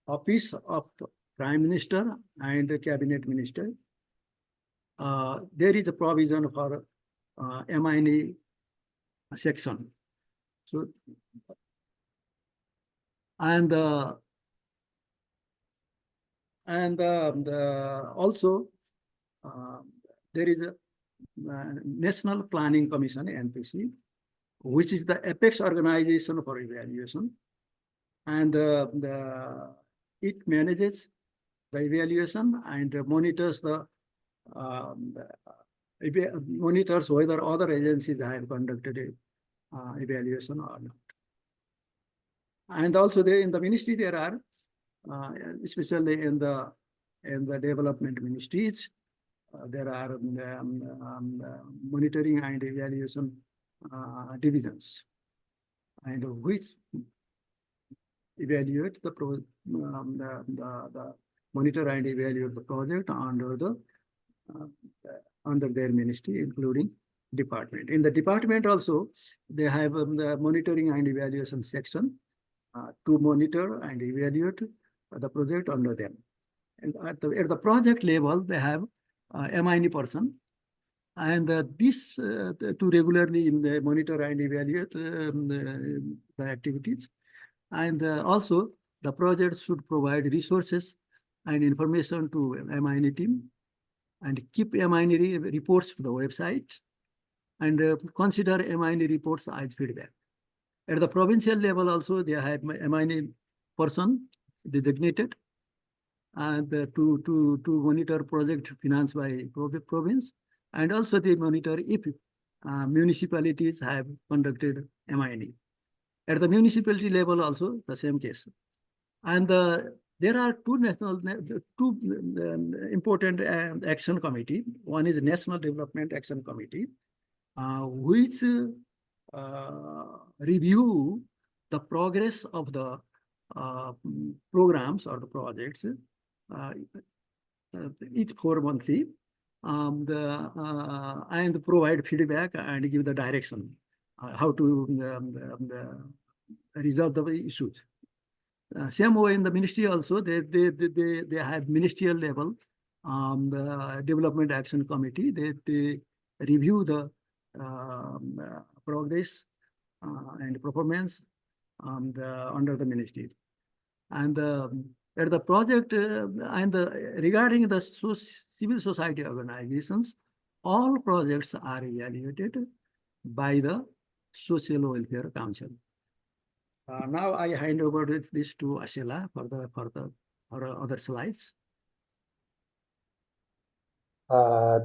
Office of Prime Minister and Cabinet Minister, there is a provision for MINE section. So, and also there is a National Planning Commission, NPC, which is the apex organization for evaluation, and it manages the evaluation and monitors monitors whether other agencies have conducted evaluation or not. And also in the ministry there are, especially in the development ministries, there are monitoring and evaluation divisions, and which evaluate the monitor and evaluate the project under their ministry, including department. In the department also, they have the monitoring and evaluation section to monitor and evaluate the project under them. And at the project level, they have MINE person, and this to regularly monitor and evaluate the activities. And also, the project should provide resources and information to MINE team, and keep MINE reports to the website, and consider MINE reports as feedback. At the provincial level also, they have MINE person designated, and to monitor project financed by province, and also they monitor if municipalities have conducted MINE. At the municipality level also the same case. And there are two important action committee. One is National Development Action Committee, which review the progress of the programs or the projects each 4 monthly, and provide feedback and give the direction how to resolve the issues. Same way in the ministry also, they have ministerial level the Development Action Committee. They review the progress and performance under the ministry. And at the project and regarding the civil society organizations, all projects are evaluated by the Social Welfare Council. Now I hand over this to Ashila for other slides.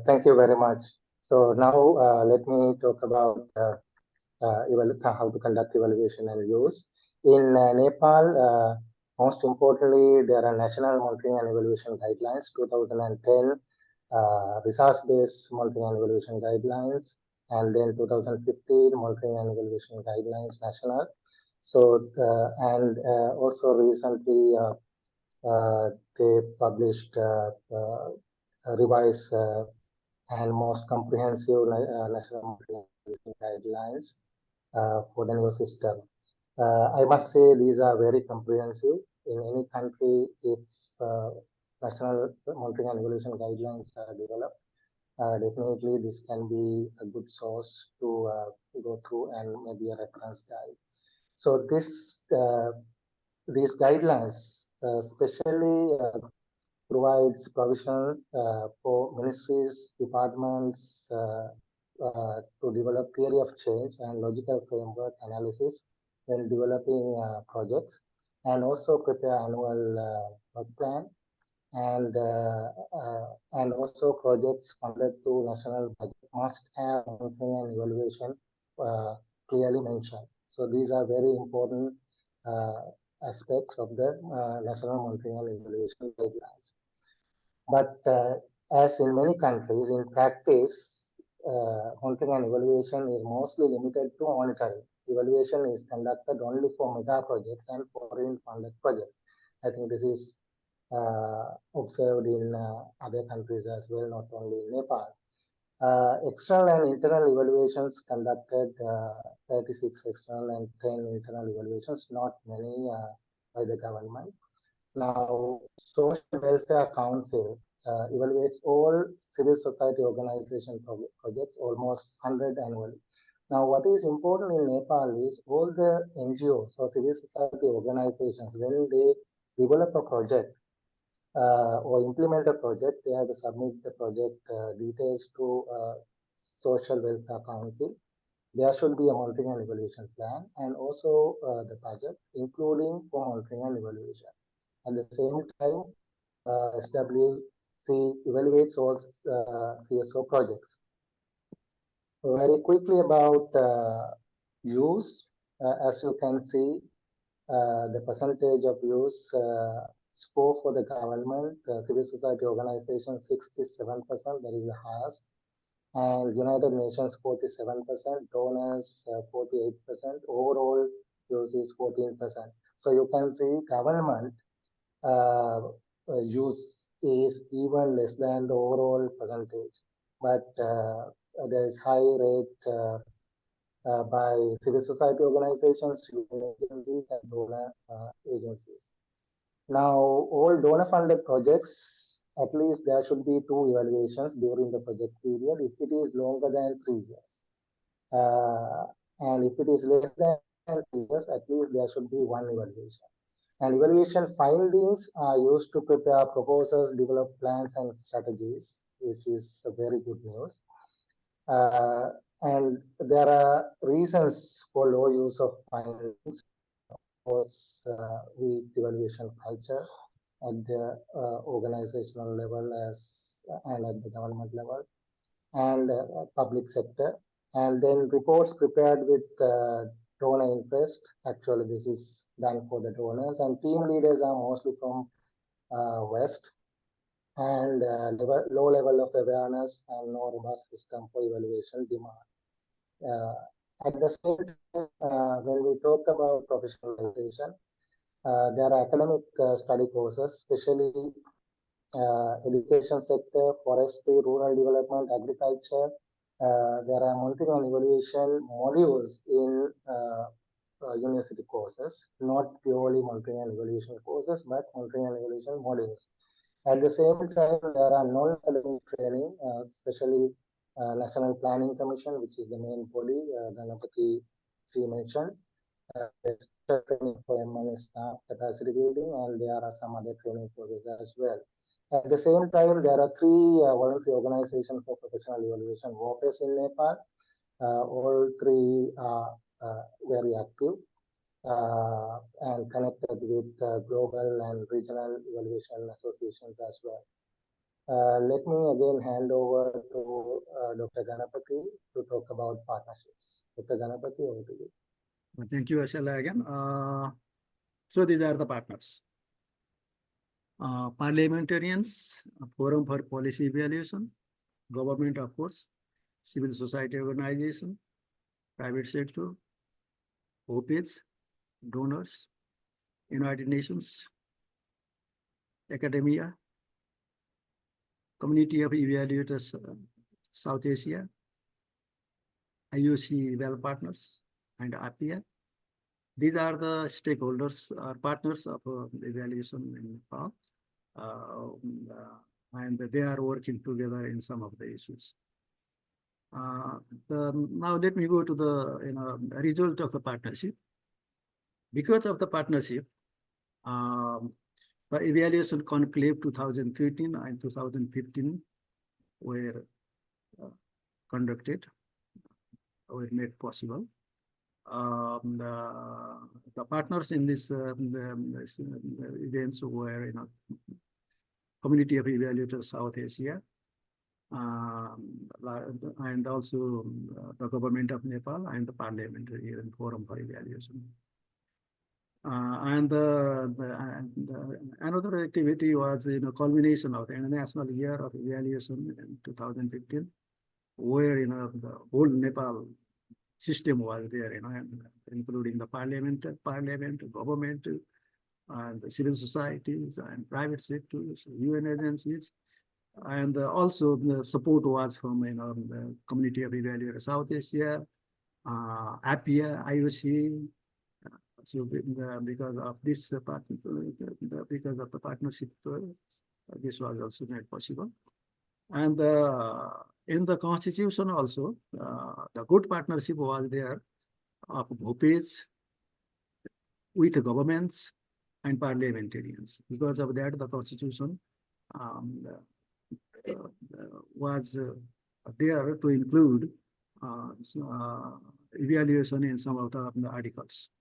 Thank you very much. So now let me talk about how to conduct evaluation and use. In Nepal, most importantly, there are National Monitoring and Evaluation Guidelines 2010, resource-based monitoring and evaluation guidelines, and then 2015 monitoring and evaluation guidelines national. So and also recently they published revised and most comprehensive national monitoring and evaluation guidelines for the new system. I must say these are very comprehensive. In any country, if national monitoring and evaluation guidelines are developed, definitely this can be a good source to go through and maybe a reference guide. So these guidelines especially provides provisions for ministries, departments to develop theory of change and logical framework analysis when developing projects, and also prepare annual work plan, and also projects funded through national budget must have monitoring and evaluation clearly mentioned. So these are very important aspects of the national monitoring and evaluation guidelines. But as in many countries, in practice, monitoring and evaluation is mostly limited to monitoring. Evaluation is conducted only for mega projects and foreign funded projects. I think this is observed in other countries as well, not only in Nepal. External and internal evaluations conducted 36 external and 10 internal evaluations, not many by the government. Now, Social Welfare Council evaluates all civil society organization projects, almost 100 annually. Now, what is important in Nepal is all the NGOs or civil society organizations, when they develop a project or implement a project, they have to submit the project details to Social Welfare Council. There should be a monitoring and evaluation plan, and also the budget, including for monitoring and evaluation. At the same time, SWC evaluates all CSO projects. Very quickly about use, as you can see, the percentage of use score for the government, civil society organization 67%, that is the highest, and United Nations 47%, donors 48%, overall use is 14%. So you can see government use is even less than the overall percentage, but there is high rate by civil society organizations, UN agencies, and donor agencies. Now, all donor-funded projects, at least there should be 2 evaluations during the project period if it is longer than 3 years. And if it is less than 3 years, at least there should be 1 evaluation. And evaluation findings are used to prepare proposals, develop plans and strategies, which is a very good news. And there are reasons for low use of findings. Weak evaluation culture, at the organizational level and at the government level and public sector. And then reports prepared with donor interest. Actually, this is done for the donors, and team leaders are mostly from West, and low level of awareness and no robust system for evaluation demand. At the same time, when we talk about professionalization, there are academic study courses, especially education sector, forestry, rural development, agriculture. There are monitoring and evaluation modules in university courses, not purely monitoring and evaluation courses, but monitoring and evaluation modules. At the same time, there are non-academic training, especially National Planning Commission, which is the main body, Ganapati Ji mentioned. There's training for MNS staff capacity building, and there are some other training courses as well. At the same time, there are three voluntary organizations for professional evaluation workers in Nepal. All three are very active and connected with global and regional evaluation associations as well. Let me again hand over to Dr. Ganapati to talk about partnerships. Dr. Ganapati, over to you. Thank you, Ashela, again. So these are the partners. Parliamentarians, Forum for Policy Evaluation, government, of course, civil society organization, private sector, OPEs, donors, United Nations, academia, community of evaluators, South Asia, IOC well partners, and APEA. These are the stakeholders or partners of evaluation in Nepal, and they are working together in some of the issues. Now let me go to the result of the partnership. Because of the partnership, the evaluation conclave 2013 and 2015 were conducted, were made possible. The partners in this events were Community of Evaluators South Asia, and also the government of Nepal and the Parliamentary Forum for Evaluation. And another activity was culmination of the International Year of Evaluation in 2015, where the whole Nepal system was there, including the parliament, government, and the civil societies and private sectors, UN agencies, and also the support was from the Community of Evaluators South Asia, APEA, IOC. So because of this because of the partnership, this was also made possible. And in the constitution also, the good partnership was there of Bhopes with governments and parliamentarians. Because of that, the constitution was there to include evaluation in some of the articles.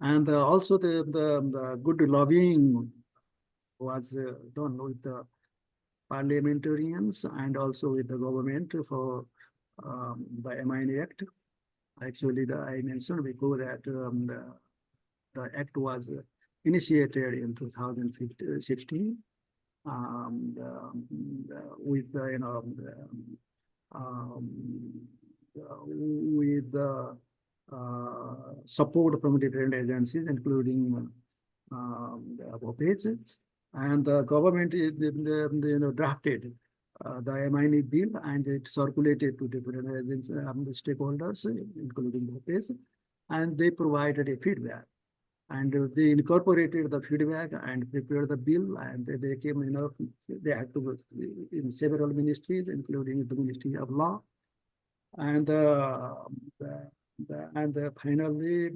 And also the good lobbying was done with the parliamentarians and also with the government for the MIN Act. Actually, I mentioned before that the act was initiated in 2016 with the with the support from different agencies, including OPEs, and the government drafted the MIN bill, and it circulated to different agencies, stakeholders, including OPEs, and they provided a feedback. And they incorporated the feedback and prepared the bill, and they came, they had to go in several ministries, including the Ministry of Law. And finally,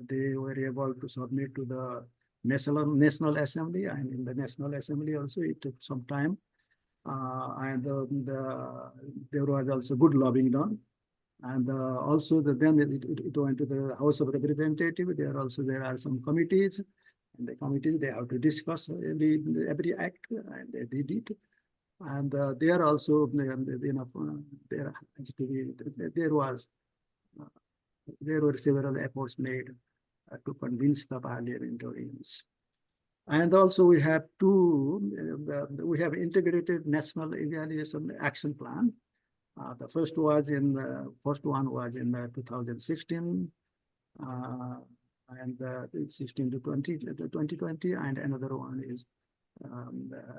they were able to submit to the National Assembly, and in the National Assembly also it took some time. And there was also good lobbying done. And also then it went to the House of Representatives. There are some committees, in the committee. They have to discuss every act, and they did it. And they are also there were several efforts made to convince the parliamentarians. And also we have we have integrated national evaluation action plan. The first one was in 2016, and 16 to 2020, and another one is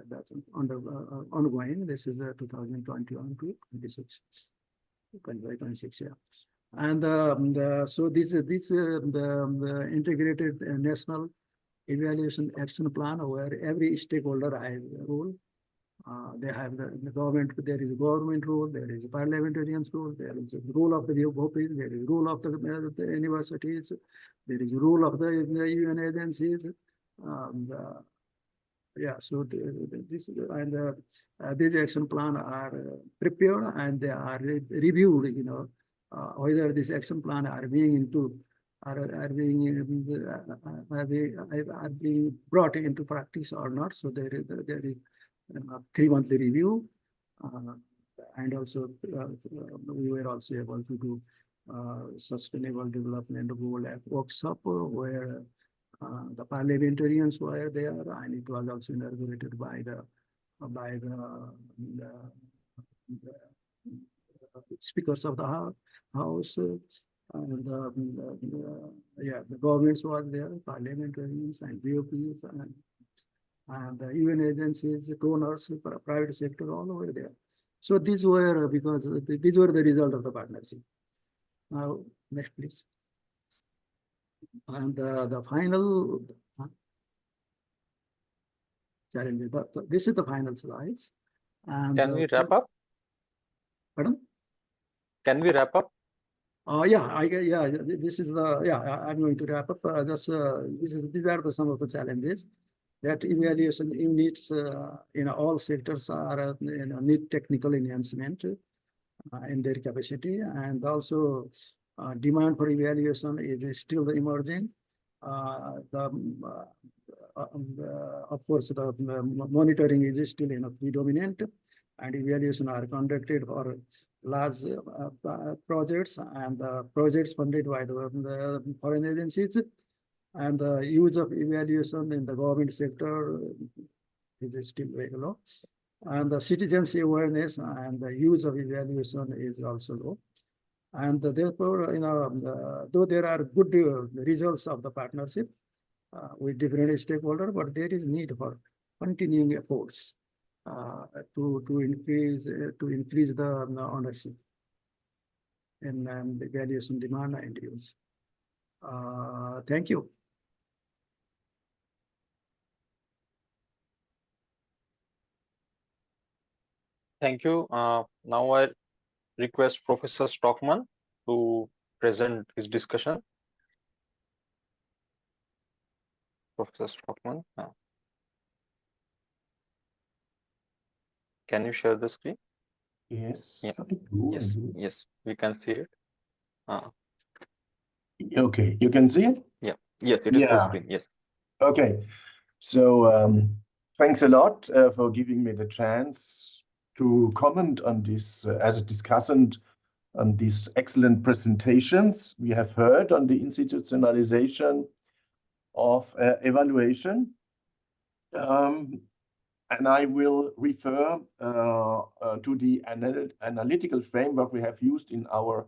that's ongoing. This is 2021 to 26, yeah. And so this the integrated national evaluation action plan, where every stakeholder has a role. They have the government. There is a government role. There is a parliamentarian's role. There is a role of the VOPs. There is a role of the universities. There is a role of the UN agencies. Yeah, so these action plan are prepared and they are reviewed. Whether this action plan are being brought into practice or not. So there is 3-monthly review, and also we were also able to do sustainable development goal workshop where the parliamentarians were there, and it was also inaugurated by the speakers of the house. And the governments was there, parliamentarians and VOPs and the UN agencies, donors, private sector, all over there. So these were these were the result of the partnership. Now, next, please. And the final challenge. This is the final slides. And can we wrap up? Pardon? Can we wrap up? Yeah, this is I'm going to wrap up. These are some of the challenges that evaluation units in all sectors are need technical enhancement in their capacity, and also demand for evaluation is still emerging. Of course, the monitoring is still predominant, and evaluation are conducted for large projects and projects funded by the foreign agencies, and the use of evaluation in the government sector is still very low, and the citizens' awareness and the use of evaluation is also low. And therefore, though there are good results of the partnership with different stakeholders, but there is need for continuing efforts to increase the ownership and the evaluation demand and use. Thank you. Thank you. Now I request Professor Stockman to present his discussion. Professor Stockman, can you share the screen? Yes. Yeah. Yes, we can see it. Okay, you can see it? Yeah. Yes, it is full screen. Yes. Okay. So thanks a lot for giving me the chance to comment on this as a discussant on these excellent presentations we have heard on the institutionalization of evaluation. And I will refer to the analytical framework we have used in our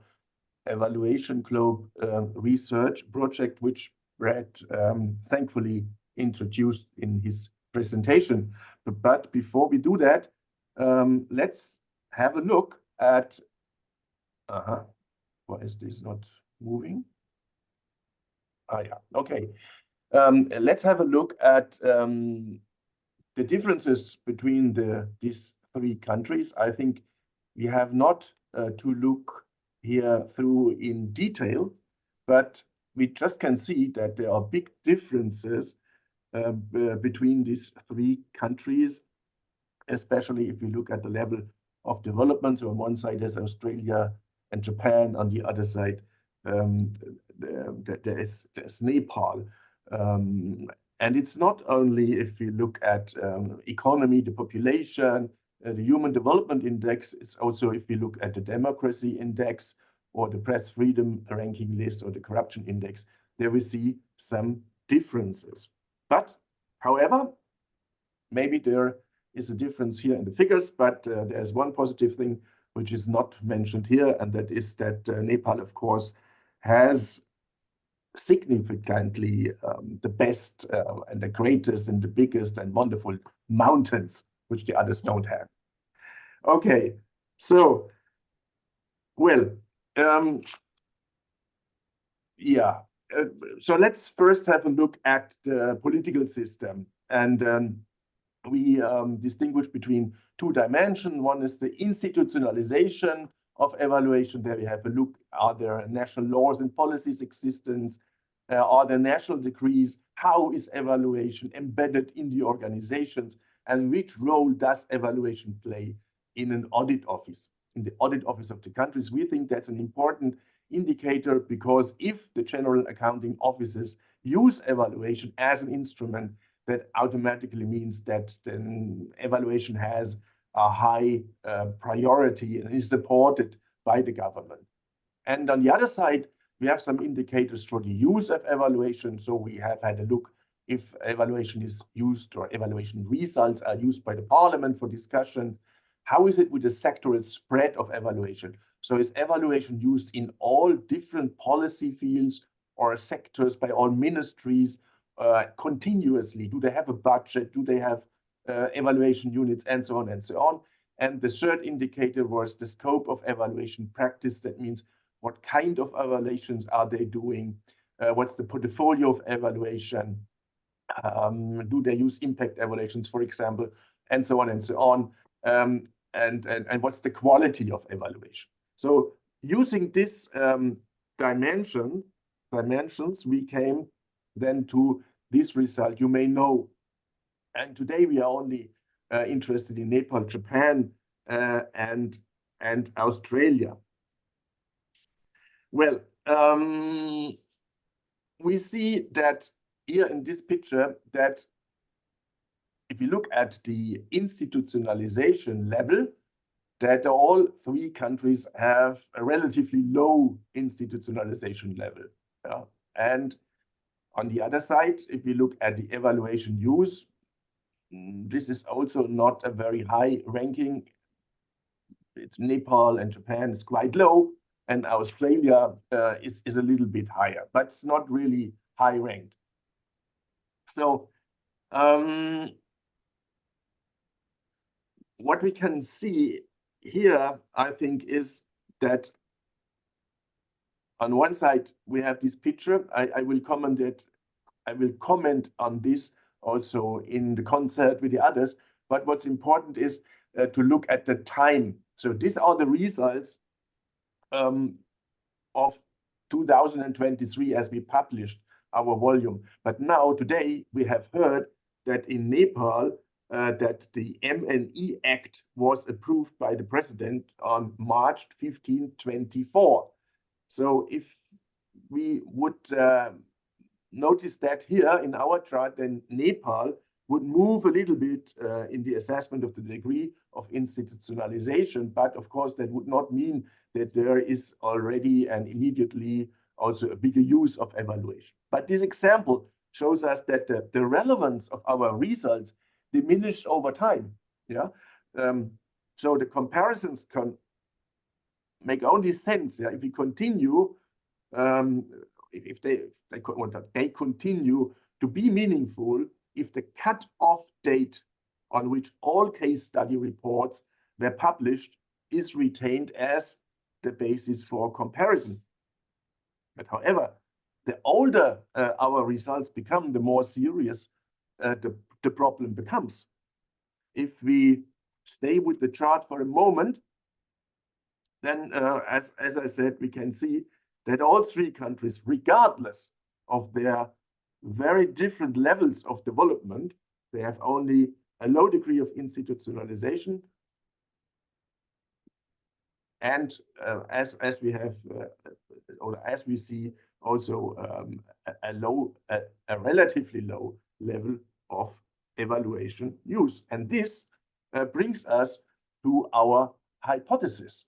Evaluation Globe research project, which Brad thankfully introduced in his presentation. But before we do that, let's have a look at, why is this not moving? Yeah, okay. Let's have a look at the differences between these 3 countries. I think we have not to look here through in detail, but we just can see that there are big differences between these 3 countries, especially if we look at the level of development. So on one side there's Australia and Japan, on the other side there's Nepal. And it's not only if we look at economy, the population, the Human Development Index, it's also if we look at the Democracy Index or the Press Freedom Ranking List or the Corruption Index, there we see some differences. But, however, maybe there is a difference here in the figures, but there's one positive thing which is not mentioned here, and that is that Nepal, of course, has significantly the best and the greatest and the biggest and wonderful mountains, which the others don't have. Okay, so, well, yeah. So let's first have a look at the political system. And we distinguish between two dimensions. One is the institutionalization of evaluation. There we have a look, are there national laws and policies existent? Are there national decrees? How is evaluation embedded in the organizations? And which role does evaluation play in an audit office, in the audit office of the countries? We think that's an important indicator, because if the general accounting offices use evaluation as an instrument, that automatically means that the evaluation has a high priority and is supported by the government. And on the other side, we have some indicators for the use of evaluation. So we have had a look if evaluation is used or evaluation results are used by the parliament for discussion. How is it with the sectoral spread of evaluation? So is evaluation used in all different policy fields or sectors by all ministries continuously? Do they have a budget? Do they have evaluation units, and so on and so on? And the third indicator was the scope of evaluation practice. That means what kind of evaluations are they doing? What's the portfolio of evaluation? Do they use impact evaluations, for example, and so on and so on? And what's the quality of evaluation? So using this dimensions, we came then to this result you may know. And today we are only interested in Nepal, Japan, and Australia. Well, we see that here in this picture that if you look at the institutionalization level, that all three countries have a relatively low institutionalization level. And on the other side, if we look at the evaluation use, this is also not a very high ranking. It's Nepal and Japan is quite low, and Australia is a little bit higher, but it's not really high ranked. So what we can see here, I think, is that on one side we have this picture. I will comment on this also in the concert with the others. But what's important is to look at the time. So these are the results of 2023 as we published our volume. But now today we have heard that in Nepal that the MNE Act was approved by the president on March 15, 2024. So if we would notice that here in our chart, then Nepal would move a little bit in the assessment of the degree of institutionalization. But of course, that would not mean that there is already and immediately also a bigger use of evaluation. But this example shows us that the relevance of our results diminished over time. Yeah. So the comparisons can make only sense, yeah, if we continue, if they continue to be meaningful, if the cut-off date on which all case study reports were published is retained as the basis for comparison. But however, the older our results become, the more serious the problem becomes. If we stay with the chart for a moment, then as I said, we can see that all three countries, regardless of their very different levels of development, they have only a low degree of institutionalization. And as we have, or as we see, also a relatively low level of evaluation use. And this brings us to our hypothesis,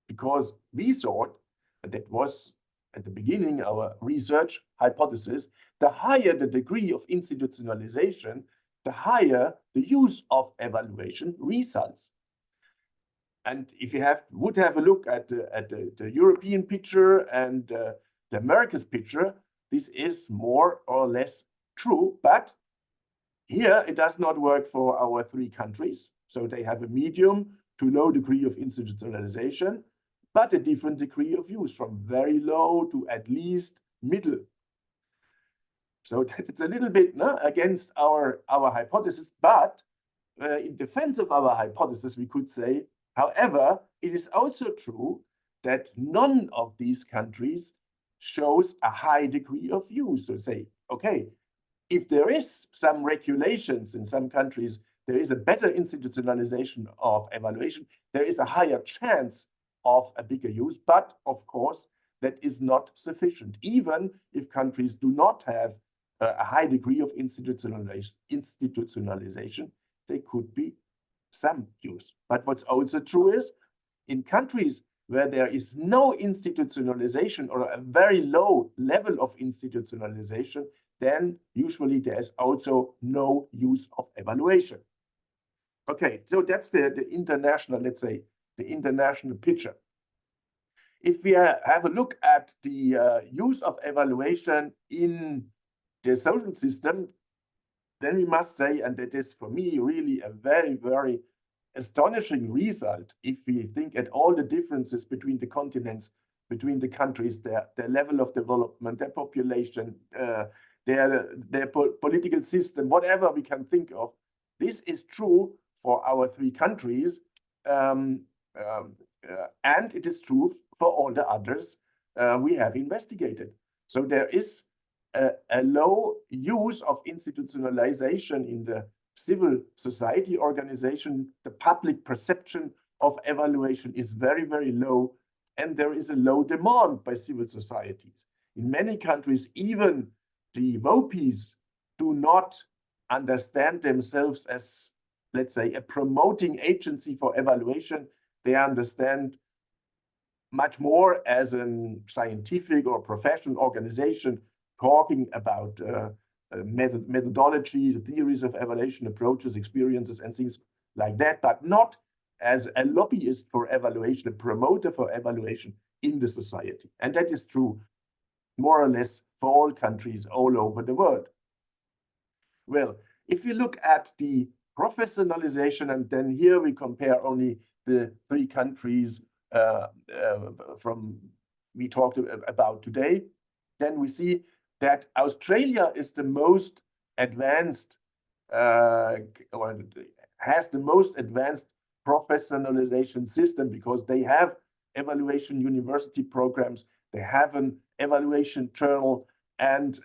because we thought that was at the beginning our research hypothesis: the higher the degree of institutionalization, the higher the use of evaluation results. And if you would have a look at the European picture and the Americas picture, this is more or less true. But here it does not work for our three countries. So they have a medium to low degree of institutionalization, but a different degree of use, from very low to at least middle. So it's a little bit against our hypothesis, but in defense of our hypothesis, we could say, however, it is also true that none of these countries shows a high degree of use. So say, okay, if there is some regulations in some countries, there is a better institutionalization of evaluation, there is a higher chance of a bigger use. But of course, that is not sufficient. Even if countries do not have a high degree of institutionalization, there could be some use. But what's also true is, in countries where there is no institutionalization or a very low level of institutionalization, then usually there is also no use of evaluation. Okay, so that's the international, let's say, the international picture. If we have a look at the use of evaluation in the social system, then we must say, and that is for me really a very, very astonishing result, if we think at all the differences between the continents, between the countries, their level of development, their population, their political system, whatever we can think of. This is true for our three countries, and it is true for all the others we have investigated. So there is a low use of institutionalization in the civil society organization. The public perception of evaluation is very, very low, and there is a low demand by civil societies. In many countries, even the VOPs do not understand themselves as, let's say, a promoting agency for evaluation. They understand much more as a scientific or professional organization talking about methodology, the theories of evaluation, approaches, experiences, and things like that, but not as a lobbyist for evaluation, a promoter for evaluation in the society. And that is true more or less for all countries all over the world. Well, if you look at the professionalization, and then here we compare only the three countries we talked about today, then we see that Australia is the most advanced, or has the most advanced professionalization system, because they have evaluation university programs, they have an evaluation journal, and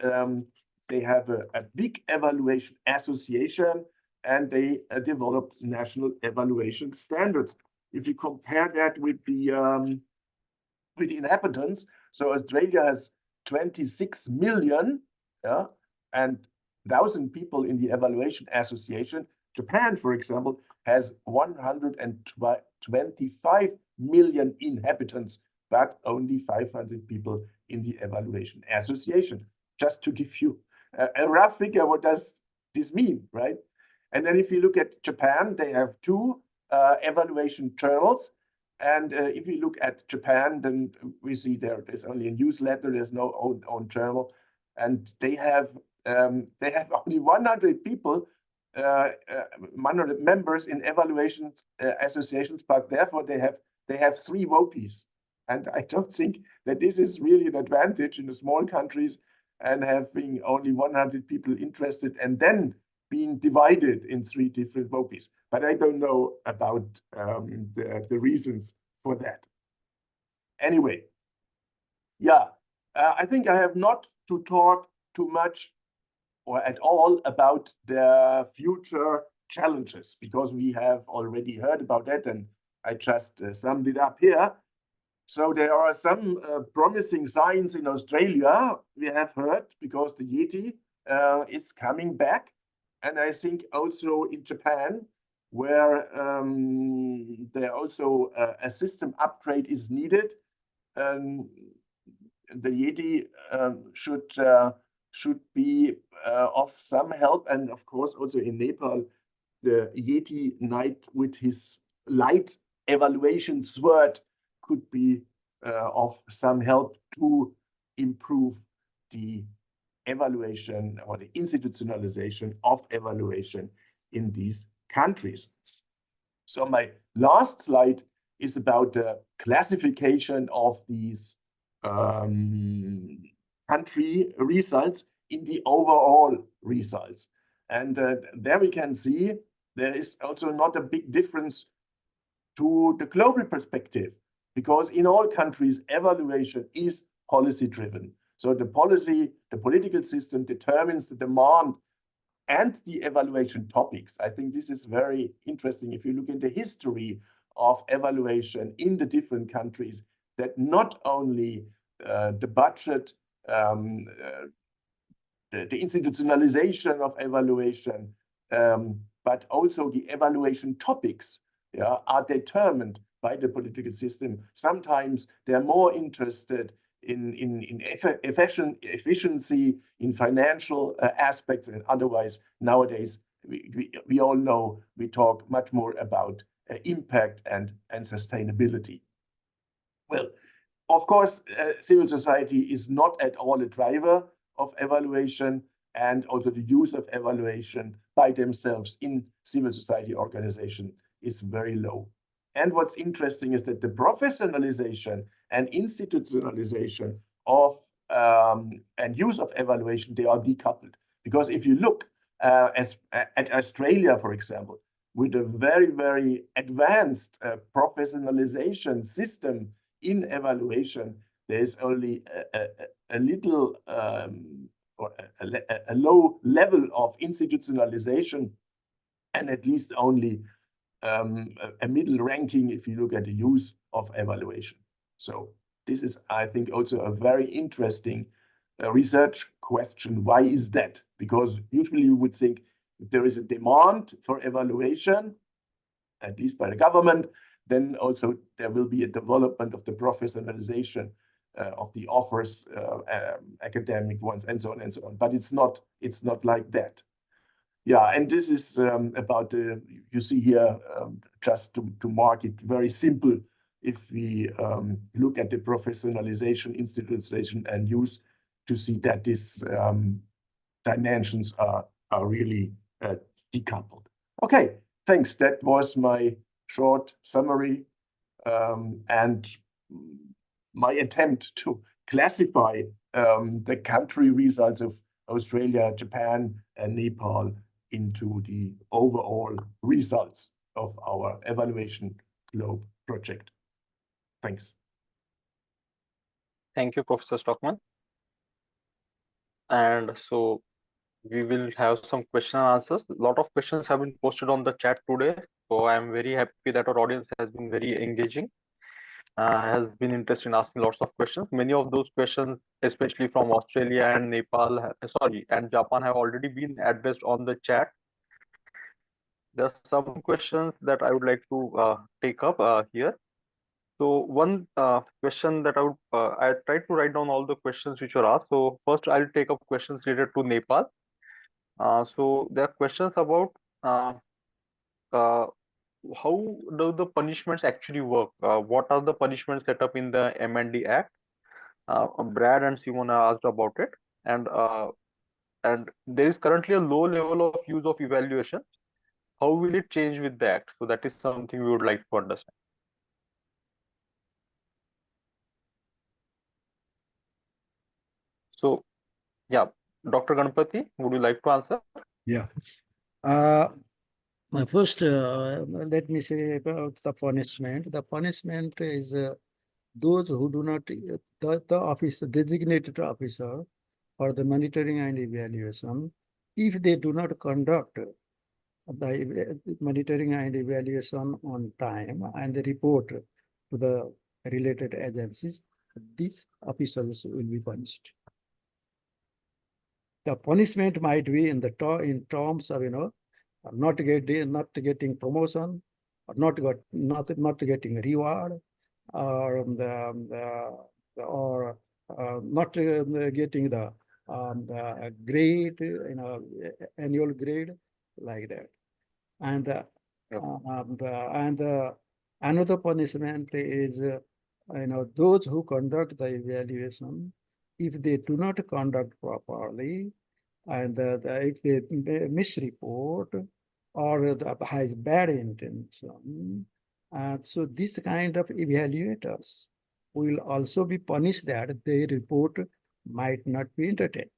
they have a big evaluation association, and they developed national evaluation standards. If you compare that with the inhabitants, so Australia has 26 million, and 1,000 people in the evaluation association. Japan, for example, has 125 million inhabitants, but only 500 people in the evaluation association. Just to give you a rough figure, what does this mean, right? And then if you look at Japan, they have two evaluation journals. And if you look at Japan, then we see there's only a newsletter, there's no own journal. And they have only 100 people, 100 members in evaluation associations, but therefore they have 3 VOPs. And I don't think that this is really an advantage in the small countries, and having only 100 people interested and then being divided in 3 different VOPs. But I don't know about the reasons for that. Anyway, yeah, I think I have not to talk too much or at all about the future challenges, because we have already heard about that, and I just summed it up here. So there are some promising signs in Australia, we have heard, because the Yeti is coming back. And I think also in Japan, where there also a system upgrade is needed. The YETI should be of some help, and of course also in Nepal, the YETI Knight with his light evaluation sword could be of some help to improve the evaluation or the institutionalization of evaluation in these countries. So my last slide is about the classification of these country results in the overall results. And there we can see there is also not a big difference to the global perspective, because in all countries, evaluation is policy driven. So the political system determines the demand and the evaluation topics. I think this is very interesting if you look in the history of evaluation in the different countries, that not only the budget, the institutionalization of evaluation, but also the evaluation topics are determined by the political system. Sometimes they're more interested in efficiency, in financial aspects, and otherwise nowadays we all know we talk much more about impact and sustainability. Well, of course, civil society is not at all a driver of evaluation, and also the use of evaluation by themselves in civil society organization is very low. And what's interesting is that the professionalization and institutionalization of and use of evaluation, they are decoupled. Because if you look at Australia, for example, with a very, very advanced professionalization system in evaluation, there is only a little or a low level of institutionalization, and at least only a middle ranking if you look at the use of evaluation. So this is, I think, also a very interesting research question. Why is that? Because usually you would think if there is a demand for evaluation, at least by the government, then also there will be a development of the professionalization of the offers, academic ones, and so on and so on. But it's not like that. Yeah, and this is about the, you see here, just to mark it very simple, if we look at the professionalization, institutionalization, and use, to see that these dimensions are really decoupled. Okay, thanks. That was my short summary and my attempt to classify the country results of Australia, Japan, and Nepal into the overall results of our Evaluation Globe project. Thanks. Thank you, Professor Stockman. And so we will have some question and answers. A lot of questions have been posted on the chat today. So I'm very happy that our audience has been very engaging, has been interested in asking lots of questions. Many of those questions, especially from Australia and Nepal, and Japan, have already been addressed on the chat. There are some questions that I would like to take up here. So one question that I tried to write down all the questions which were asked. So first I'll take up questions related to Nepal. So there are questions about how do the punishments actually work? What are the punishments set up in the M&D Act? Brad and Simona asked about it, and there is currently a low level of use of evaluation. How will it change with the Act? So that is something we would like to understand. So, yeah, Dr. Ganpati, would you like to answer? Yeah. First, let me say about the punishment. The punishment is those who do not, the officer, designated officer for the monitoring and evaluation, if they do not conduct the monitoring and evaluation on time and the report to the related agencies, these officers will be punished. the punishment might be in terms of not getting promotion, or not getting reward, or not getting the grade, annual grade, like that. And another punishment is those who conduct the evaluation, if they do not conduct properly, and if they misreport or has bad intention, so this kind of evaluators will also be punished that their report might not be entertained,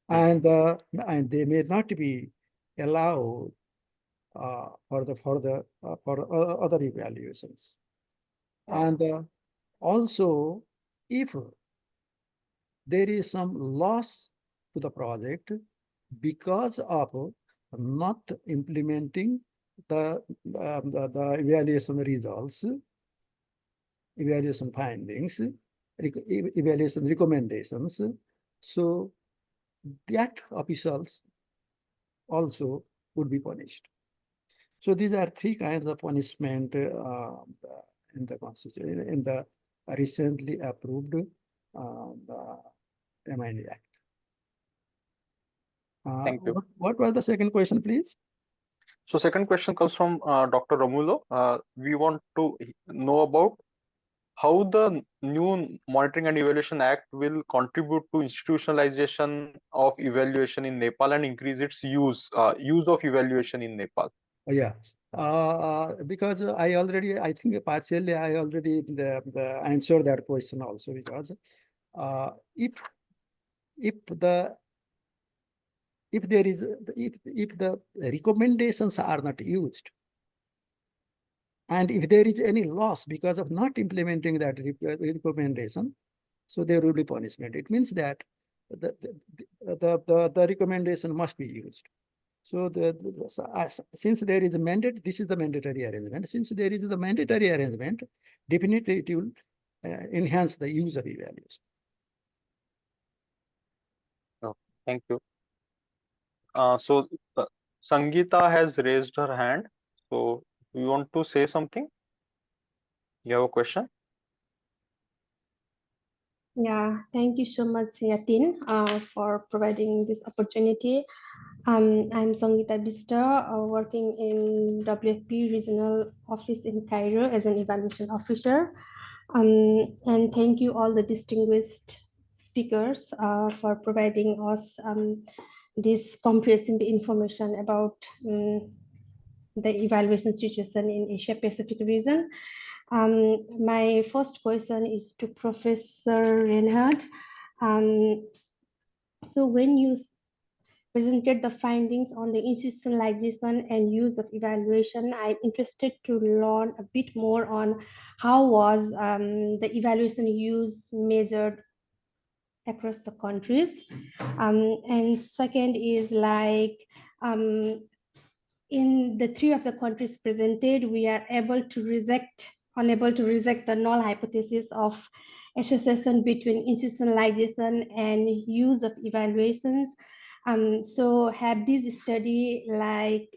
and they may not be allowed for other evaluations. And also, if there is some loss to the project because of not implementing the evaluation results, evaluation findings, evaluation recommendations, so that officials also would be punished. So these are three kinds of punishment in the Constitution, in the recently approved MIND Act. Thank you. What was the second question, please? So second question comes from Dr. Romulo. We want to know about how the new Monitoring and Evaluation Act will contribute to institutionalization of evaluation in Nepal and increase its use of evaluation in Nepal. Yeah, because I think partially I already answered that question also, because if the recommendations are not used, and if there is any loss because of not implementing that recommendation, so there will be punishment. It means that the recommendation must be used. So since there is a mandate, this is the mandatory arrangement. Since there is the mandatory arrangement, definitely it will enhance the use of evaluation. Oh, thank you. So Sangeeta has raised her hand. So you want to say something? You have a question? Yeah, thank you so much, Yatin, for providing this opportunity. I'm Sangeeta Bista, working in WFP Regional Office in Cairo as an evaluation officer. And thank you all the distinguished speakers for providing us this comprehensive information about the evaluation situation in Asia Pacific region. My first question is to Professor Reinhardt. So when you presented the findings on the institutionalization and use of evaluation, I'm interested to learn a bit more on how was the evaluation use measured across the countries. And second is like, in the three of the countries presented, we are unable to reject the null hypothesis of association between institutionalization and use of evaluations. So have this study like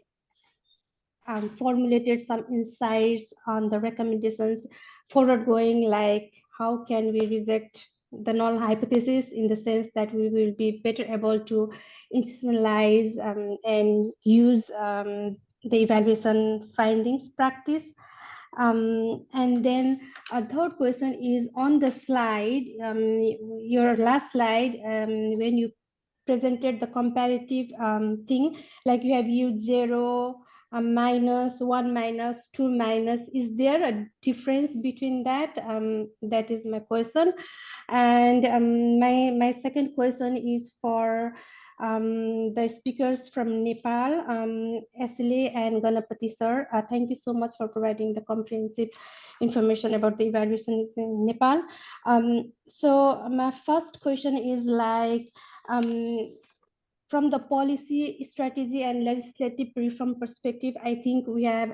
formulated some insights on the recommendations forward going, like how can we reject the null hypothesis in the sense that we will be better able to institutionalize and use the evaluation findings practice. And then a third question is on the slide, your last slide, when you presented the comparative thing, like you have used 0, minus, 1 minus, 2 minus. Is there a difference between that? That is my question. And my second question is for the speakers from Nepal, Ashley and Ganapati sir. Thank you so much for providing the comprehensive information about the evaluations in Nepal. So my first question is like, from the policy, strategy, and legislative reform perspective, I think we have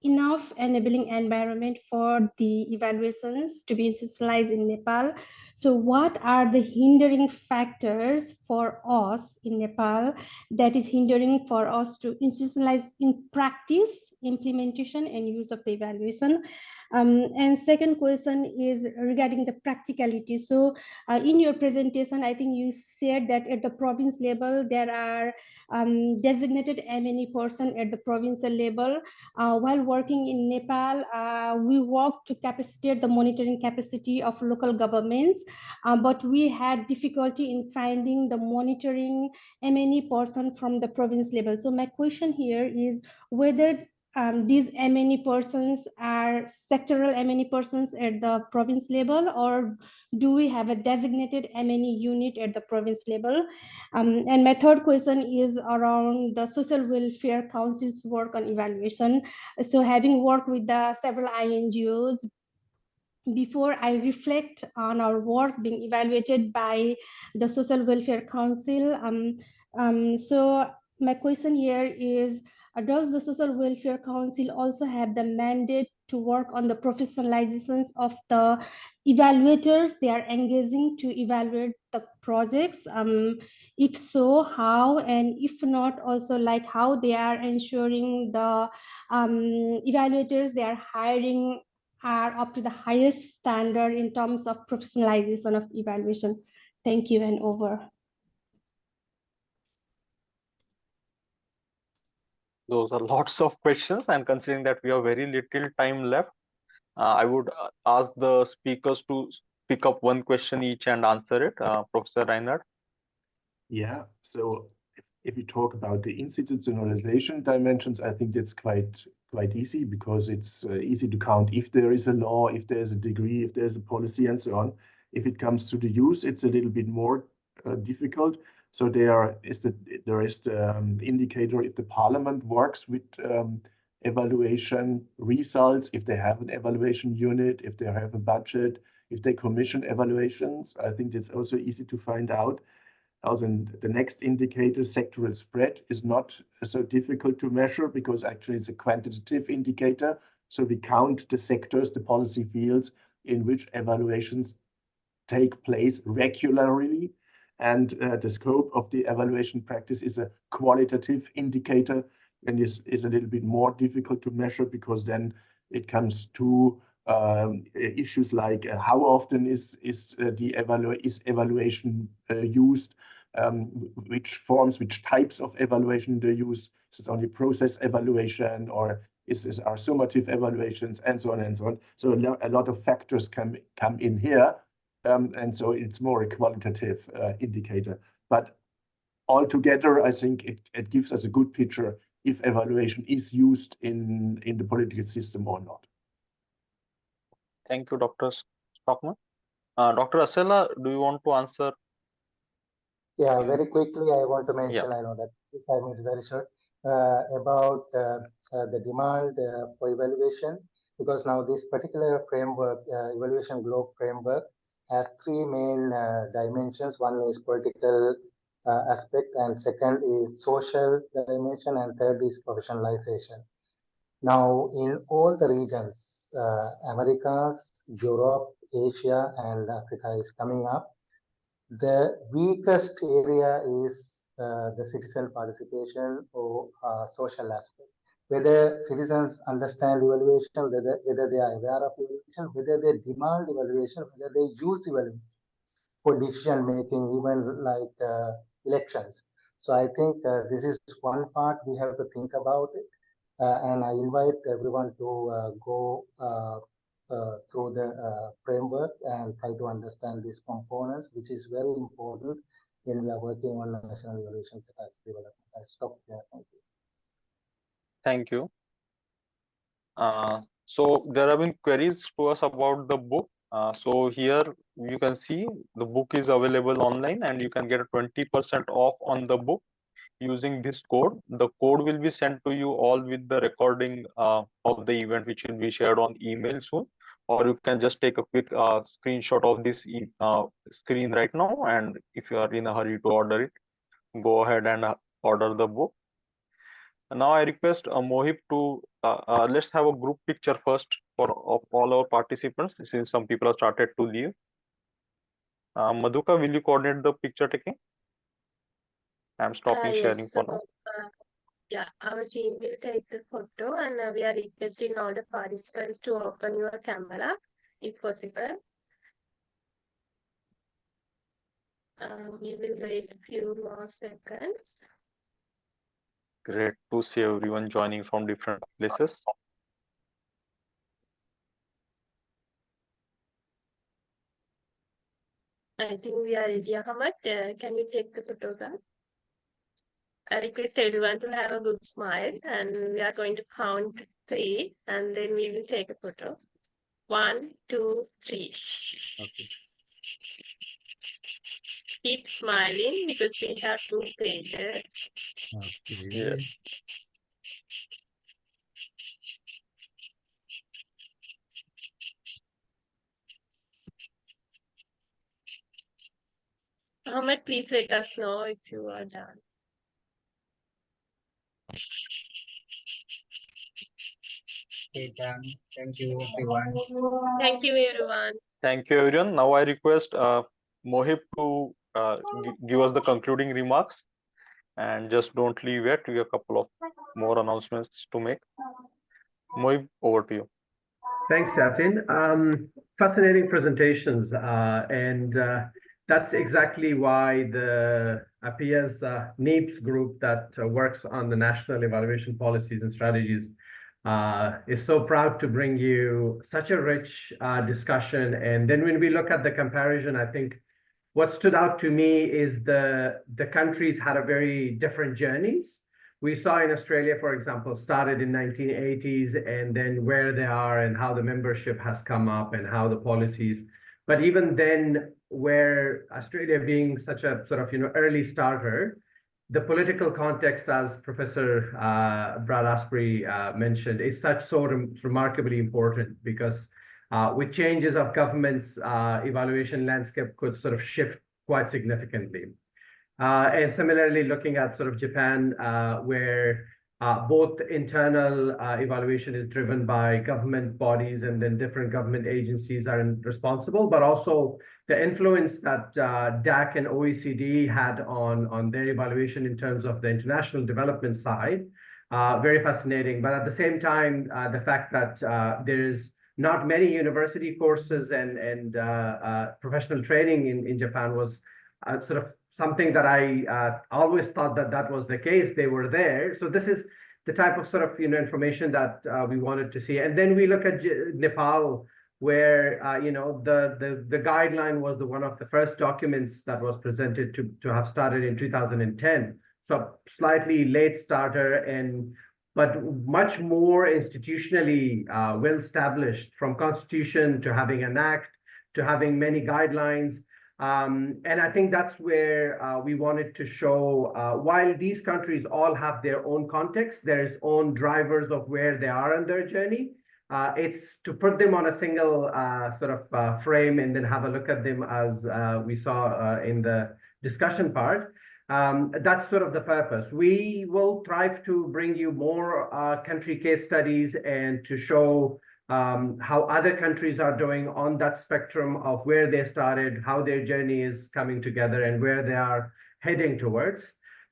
enough enabling environment for the evaluations to be institutionalized in Nepal. So what are the hindering factors for us in Nepal that is hindering for us to institutionalize in practice, implementation and use of the evaluation? And second question is regarding the practicality. So in your presentation, I think you said that at the province level, there are designated M&E person at the provincial level. While working in Nepal, we worked to capacitate the monitoring capacity of local governments, but we had difficulty in finding the monitoring M&E person from the province level. So my question here is whether these M&E persons are sectoral M&E persons at the province level, or do we have a designated M&E unit at the province level? And my third question is around the Social Welfare Council's work on evaluation. So having worked with the several INGOs, before I reflect on our work being evaluated by the Social Welfare Council, so my question here is, does the Social Welfare Council also have the mandate to work on the professionalizations of the evaluators they are engaging to evaluate the projects? If so, how? And if not, also like how they are ensuring the evaluators they are hiring are up to the highest standard in terms of professionalization of evaluation. Thank you, and over. Those are lots of questions, and considering that we have very little time left, I would ask the speakers to pick up one question each and answer it. Professor Reinhardt. Yeah, so if we talk about the institutionalization dimensions, I think that's quite easy, because it's easy to count if there is a law, if there's a degree, if there's a policy, and so on. If it comes to the use, it's a little bit more difficult. So there is the indicator if the parliament works with evaluation results, if they have an evaluation unit, if they have a budget, if they commission evaluations. I think it's also easy to find out. Also, the next indicator, sectoral spread, is not so difficult to measure, because actually it's a quantitative indicator. So we count the sectors, the policy fields in which evaluations take place regularly. And the scope of the evaluation practice is a qualitative indicator, and is a little bit more difficult to measure, because then it comes to issues like how often is evaluation used, which forms, which types of evaluation they use. Is it only process evaluation, or are summative evaluations, and so on and so on. So a lot of factors come in here. And so it's more a qualitative indicator. But altogether, I think it gives us a good picture if evaluation is used in the political system or not. Thank you, Dr. Stockman. Dr. Asela, do you want to answer? Yeah, very quickly, I want to mention, I know that time is very short, about the demand for evaluation, because now this particular framework, evaluation globe framework, has three main dimensions. One is political aspect, and second is social dimension, and third is professionalization. Now, in all the regions, Americas, Europe, Asia, and Africa is coming up. The weakest area is the citizen participation or social aspect. Whether citizens understand evaluation, whether they are aware of evaluation, whether they demand evaluation, whether they use evaluation for decision making, even like elections. So I think this is one part we have to think about it. And I invite everyone to go through the framework and try to understand these components, which is very important when we are working on national evaluation capacity development. I stop here. Thank you. Thank you. So there have been queries to us about the book. So here you can see the book is available online, and you can get 20% off on the book using this code. The code will be sent to you all with the recording of the event, which will be shared on email soon. Or you can just take a quick screenshot of this screen right now, and if you are in a hurry to order it, go ahead and order the book. Now I request Mohib to let's have a group picture first of all our participants, since some people have started to leave. Madhuka, will you coordinate the picture taking? I'm stopping sharing for now. Yeah, our team will take the photo, and we are requesting all the participants to open your camera if possible. We will wait a few more seconds. Great to see everyone joining from different places. I think we are ready, Ahmad. Can you take the photograph? I request everyone to have a good smile, and we are going to count 3, and then we will take a photo. 1, 2, 3. Okay. Keep smiling because we have 2 pages. Okay. Yes. Ahmed, please let us know if you are done. Okay, done. Thank you, everyone. Thank you, everyone. Thank you, everyone. Now I request Mohib to give us the concluding remarks, and just don't leave yet. We have a couple of more announcements to make. Mohib, over to you. Thanks, Yatin. Fascinating presentations, and that's exactly why the APEA's NEPS group that works on the national evaluation policies and strategies is so proud to bring you such a rich discussion. And then when we look at the comparison, I think what stood out to me is the countries had a very different journeys. We saw in Australia, for example, started in 1980s, and then where they are and how the membership has come up and how the policies. But even then, where Australia being such a sort of early starter, the political context, as Professor Brad Asprey mentioned, is such remarkably important because with changes of government's evaluation landscape could sort of shift quite significantly. And similarly, looking at sort of Japan, where both internal evaluation is driven by government bodies and then different government agencies are responsible, but also the influence that DAC and OECD had on their evaluation in terms of the international development side, very fascinating. But at the same time, the fact that there's not many university courses and professional training in Japan was sort of something that I always thought that was the case. They were there. So this is the type of sort of information that we wanted to see. And then we look at Nepal, where the guideline was one of the first documents that was presented to have started in 2010. So slightly late starter, but much more institutionally well established, from constitution to having an act to having many guidelines. And I think that's where we wanted to show, while these countries all have their own context, there's own drivers of where they are on their journey. It's to put them on a single sort of frame and then have a look at them as we saw in the discussion part. That's sort of the purpose. We will strive to bring you more country case studies and to show how other countries are doing on that spectrum of where they started, how their journey is coming together, and where they are heading towards.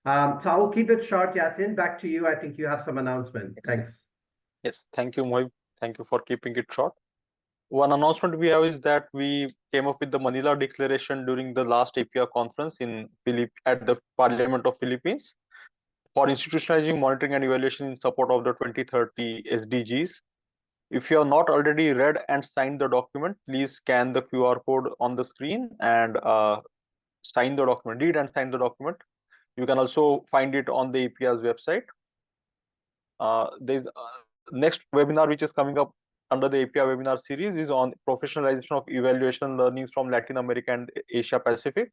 So I will keep it short, Yatin. Back to you. I think you have some announcement. Thanks. Yes, thank you, Mohib. Thank you for keeping it short. One announcement we have is that we came up with the Manila Declaration during the last APEA conference at the Parliament of Philippines for institutionalizing monitoring and evaluation in support of the 2030 SDGs. If you have not already read and signed the document, please scan the QR code on the screen and sign the document, read and sign the document. You can also find it on the APEA's website. There's next webinar which is coming up under the APEA webinar series is on professionalization of evaluation learnings from Latin America and Asia Pacific.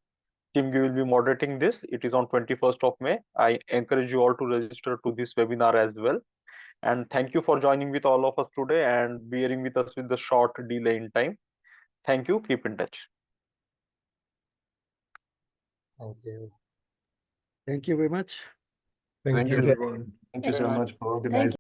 Tim will be moderating this. It is on 21st of May. I encourage you all to register to this webinar as well. And thank you for joining with all of us today and bearing with us with the short delay in time. Thank you. Keep in touch. Thank you. Thank you very much. Thank you, you. everyone. Thank you so much for Thank organizing.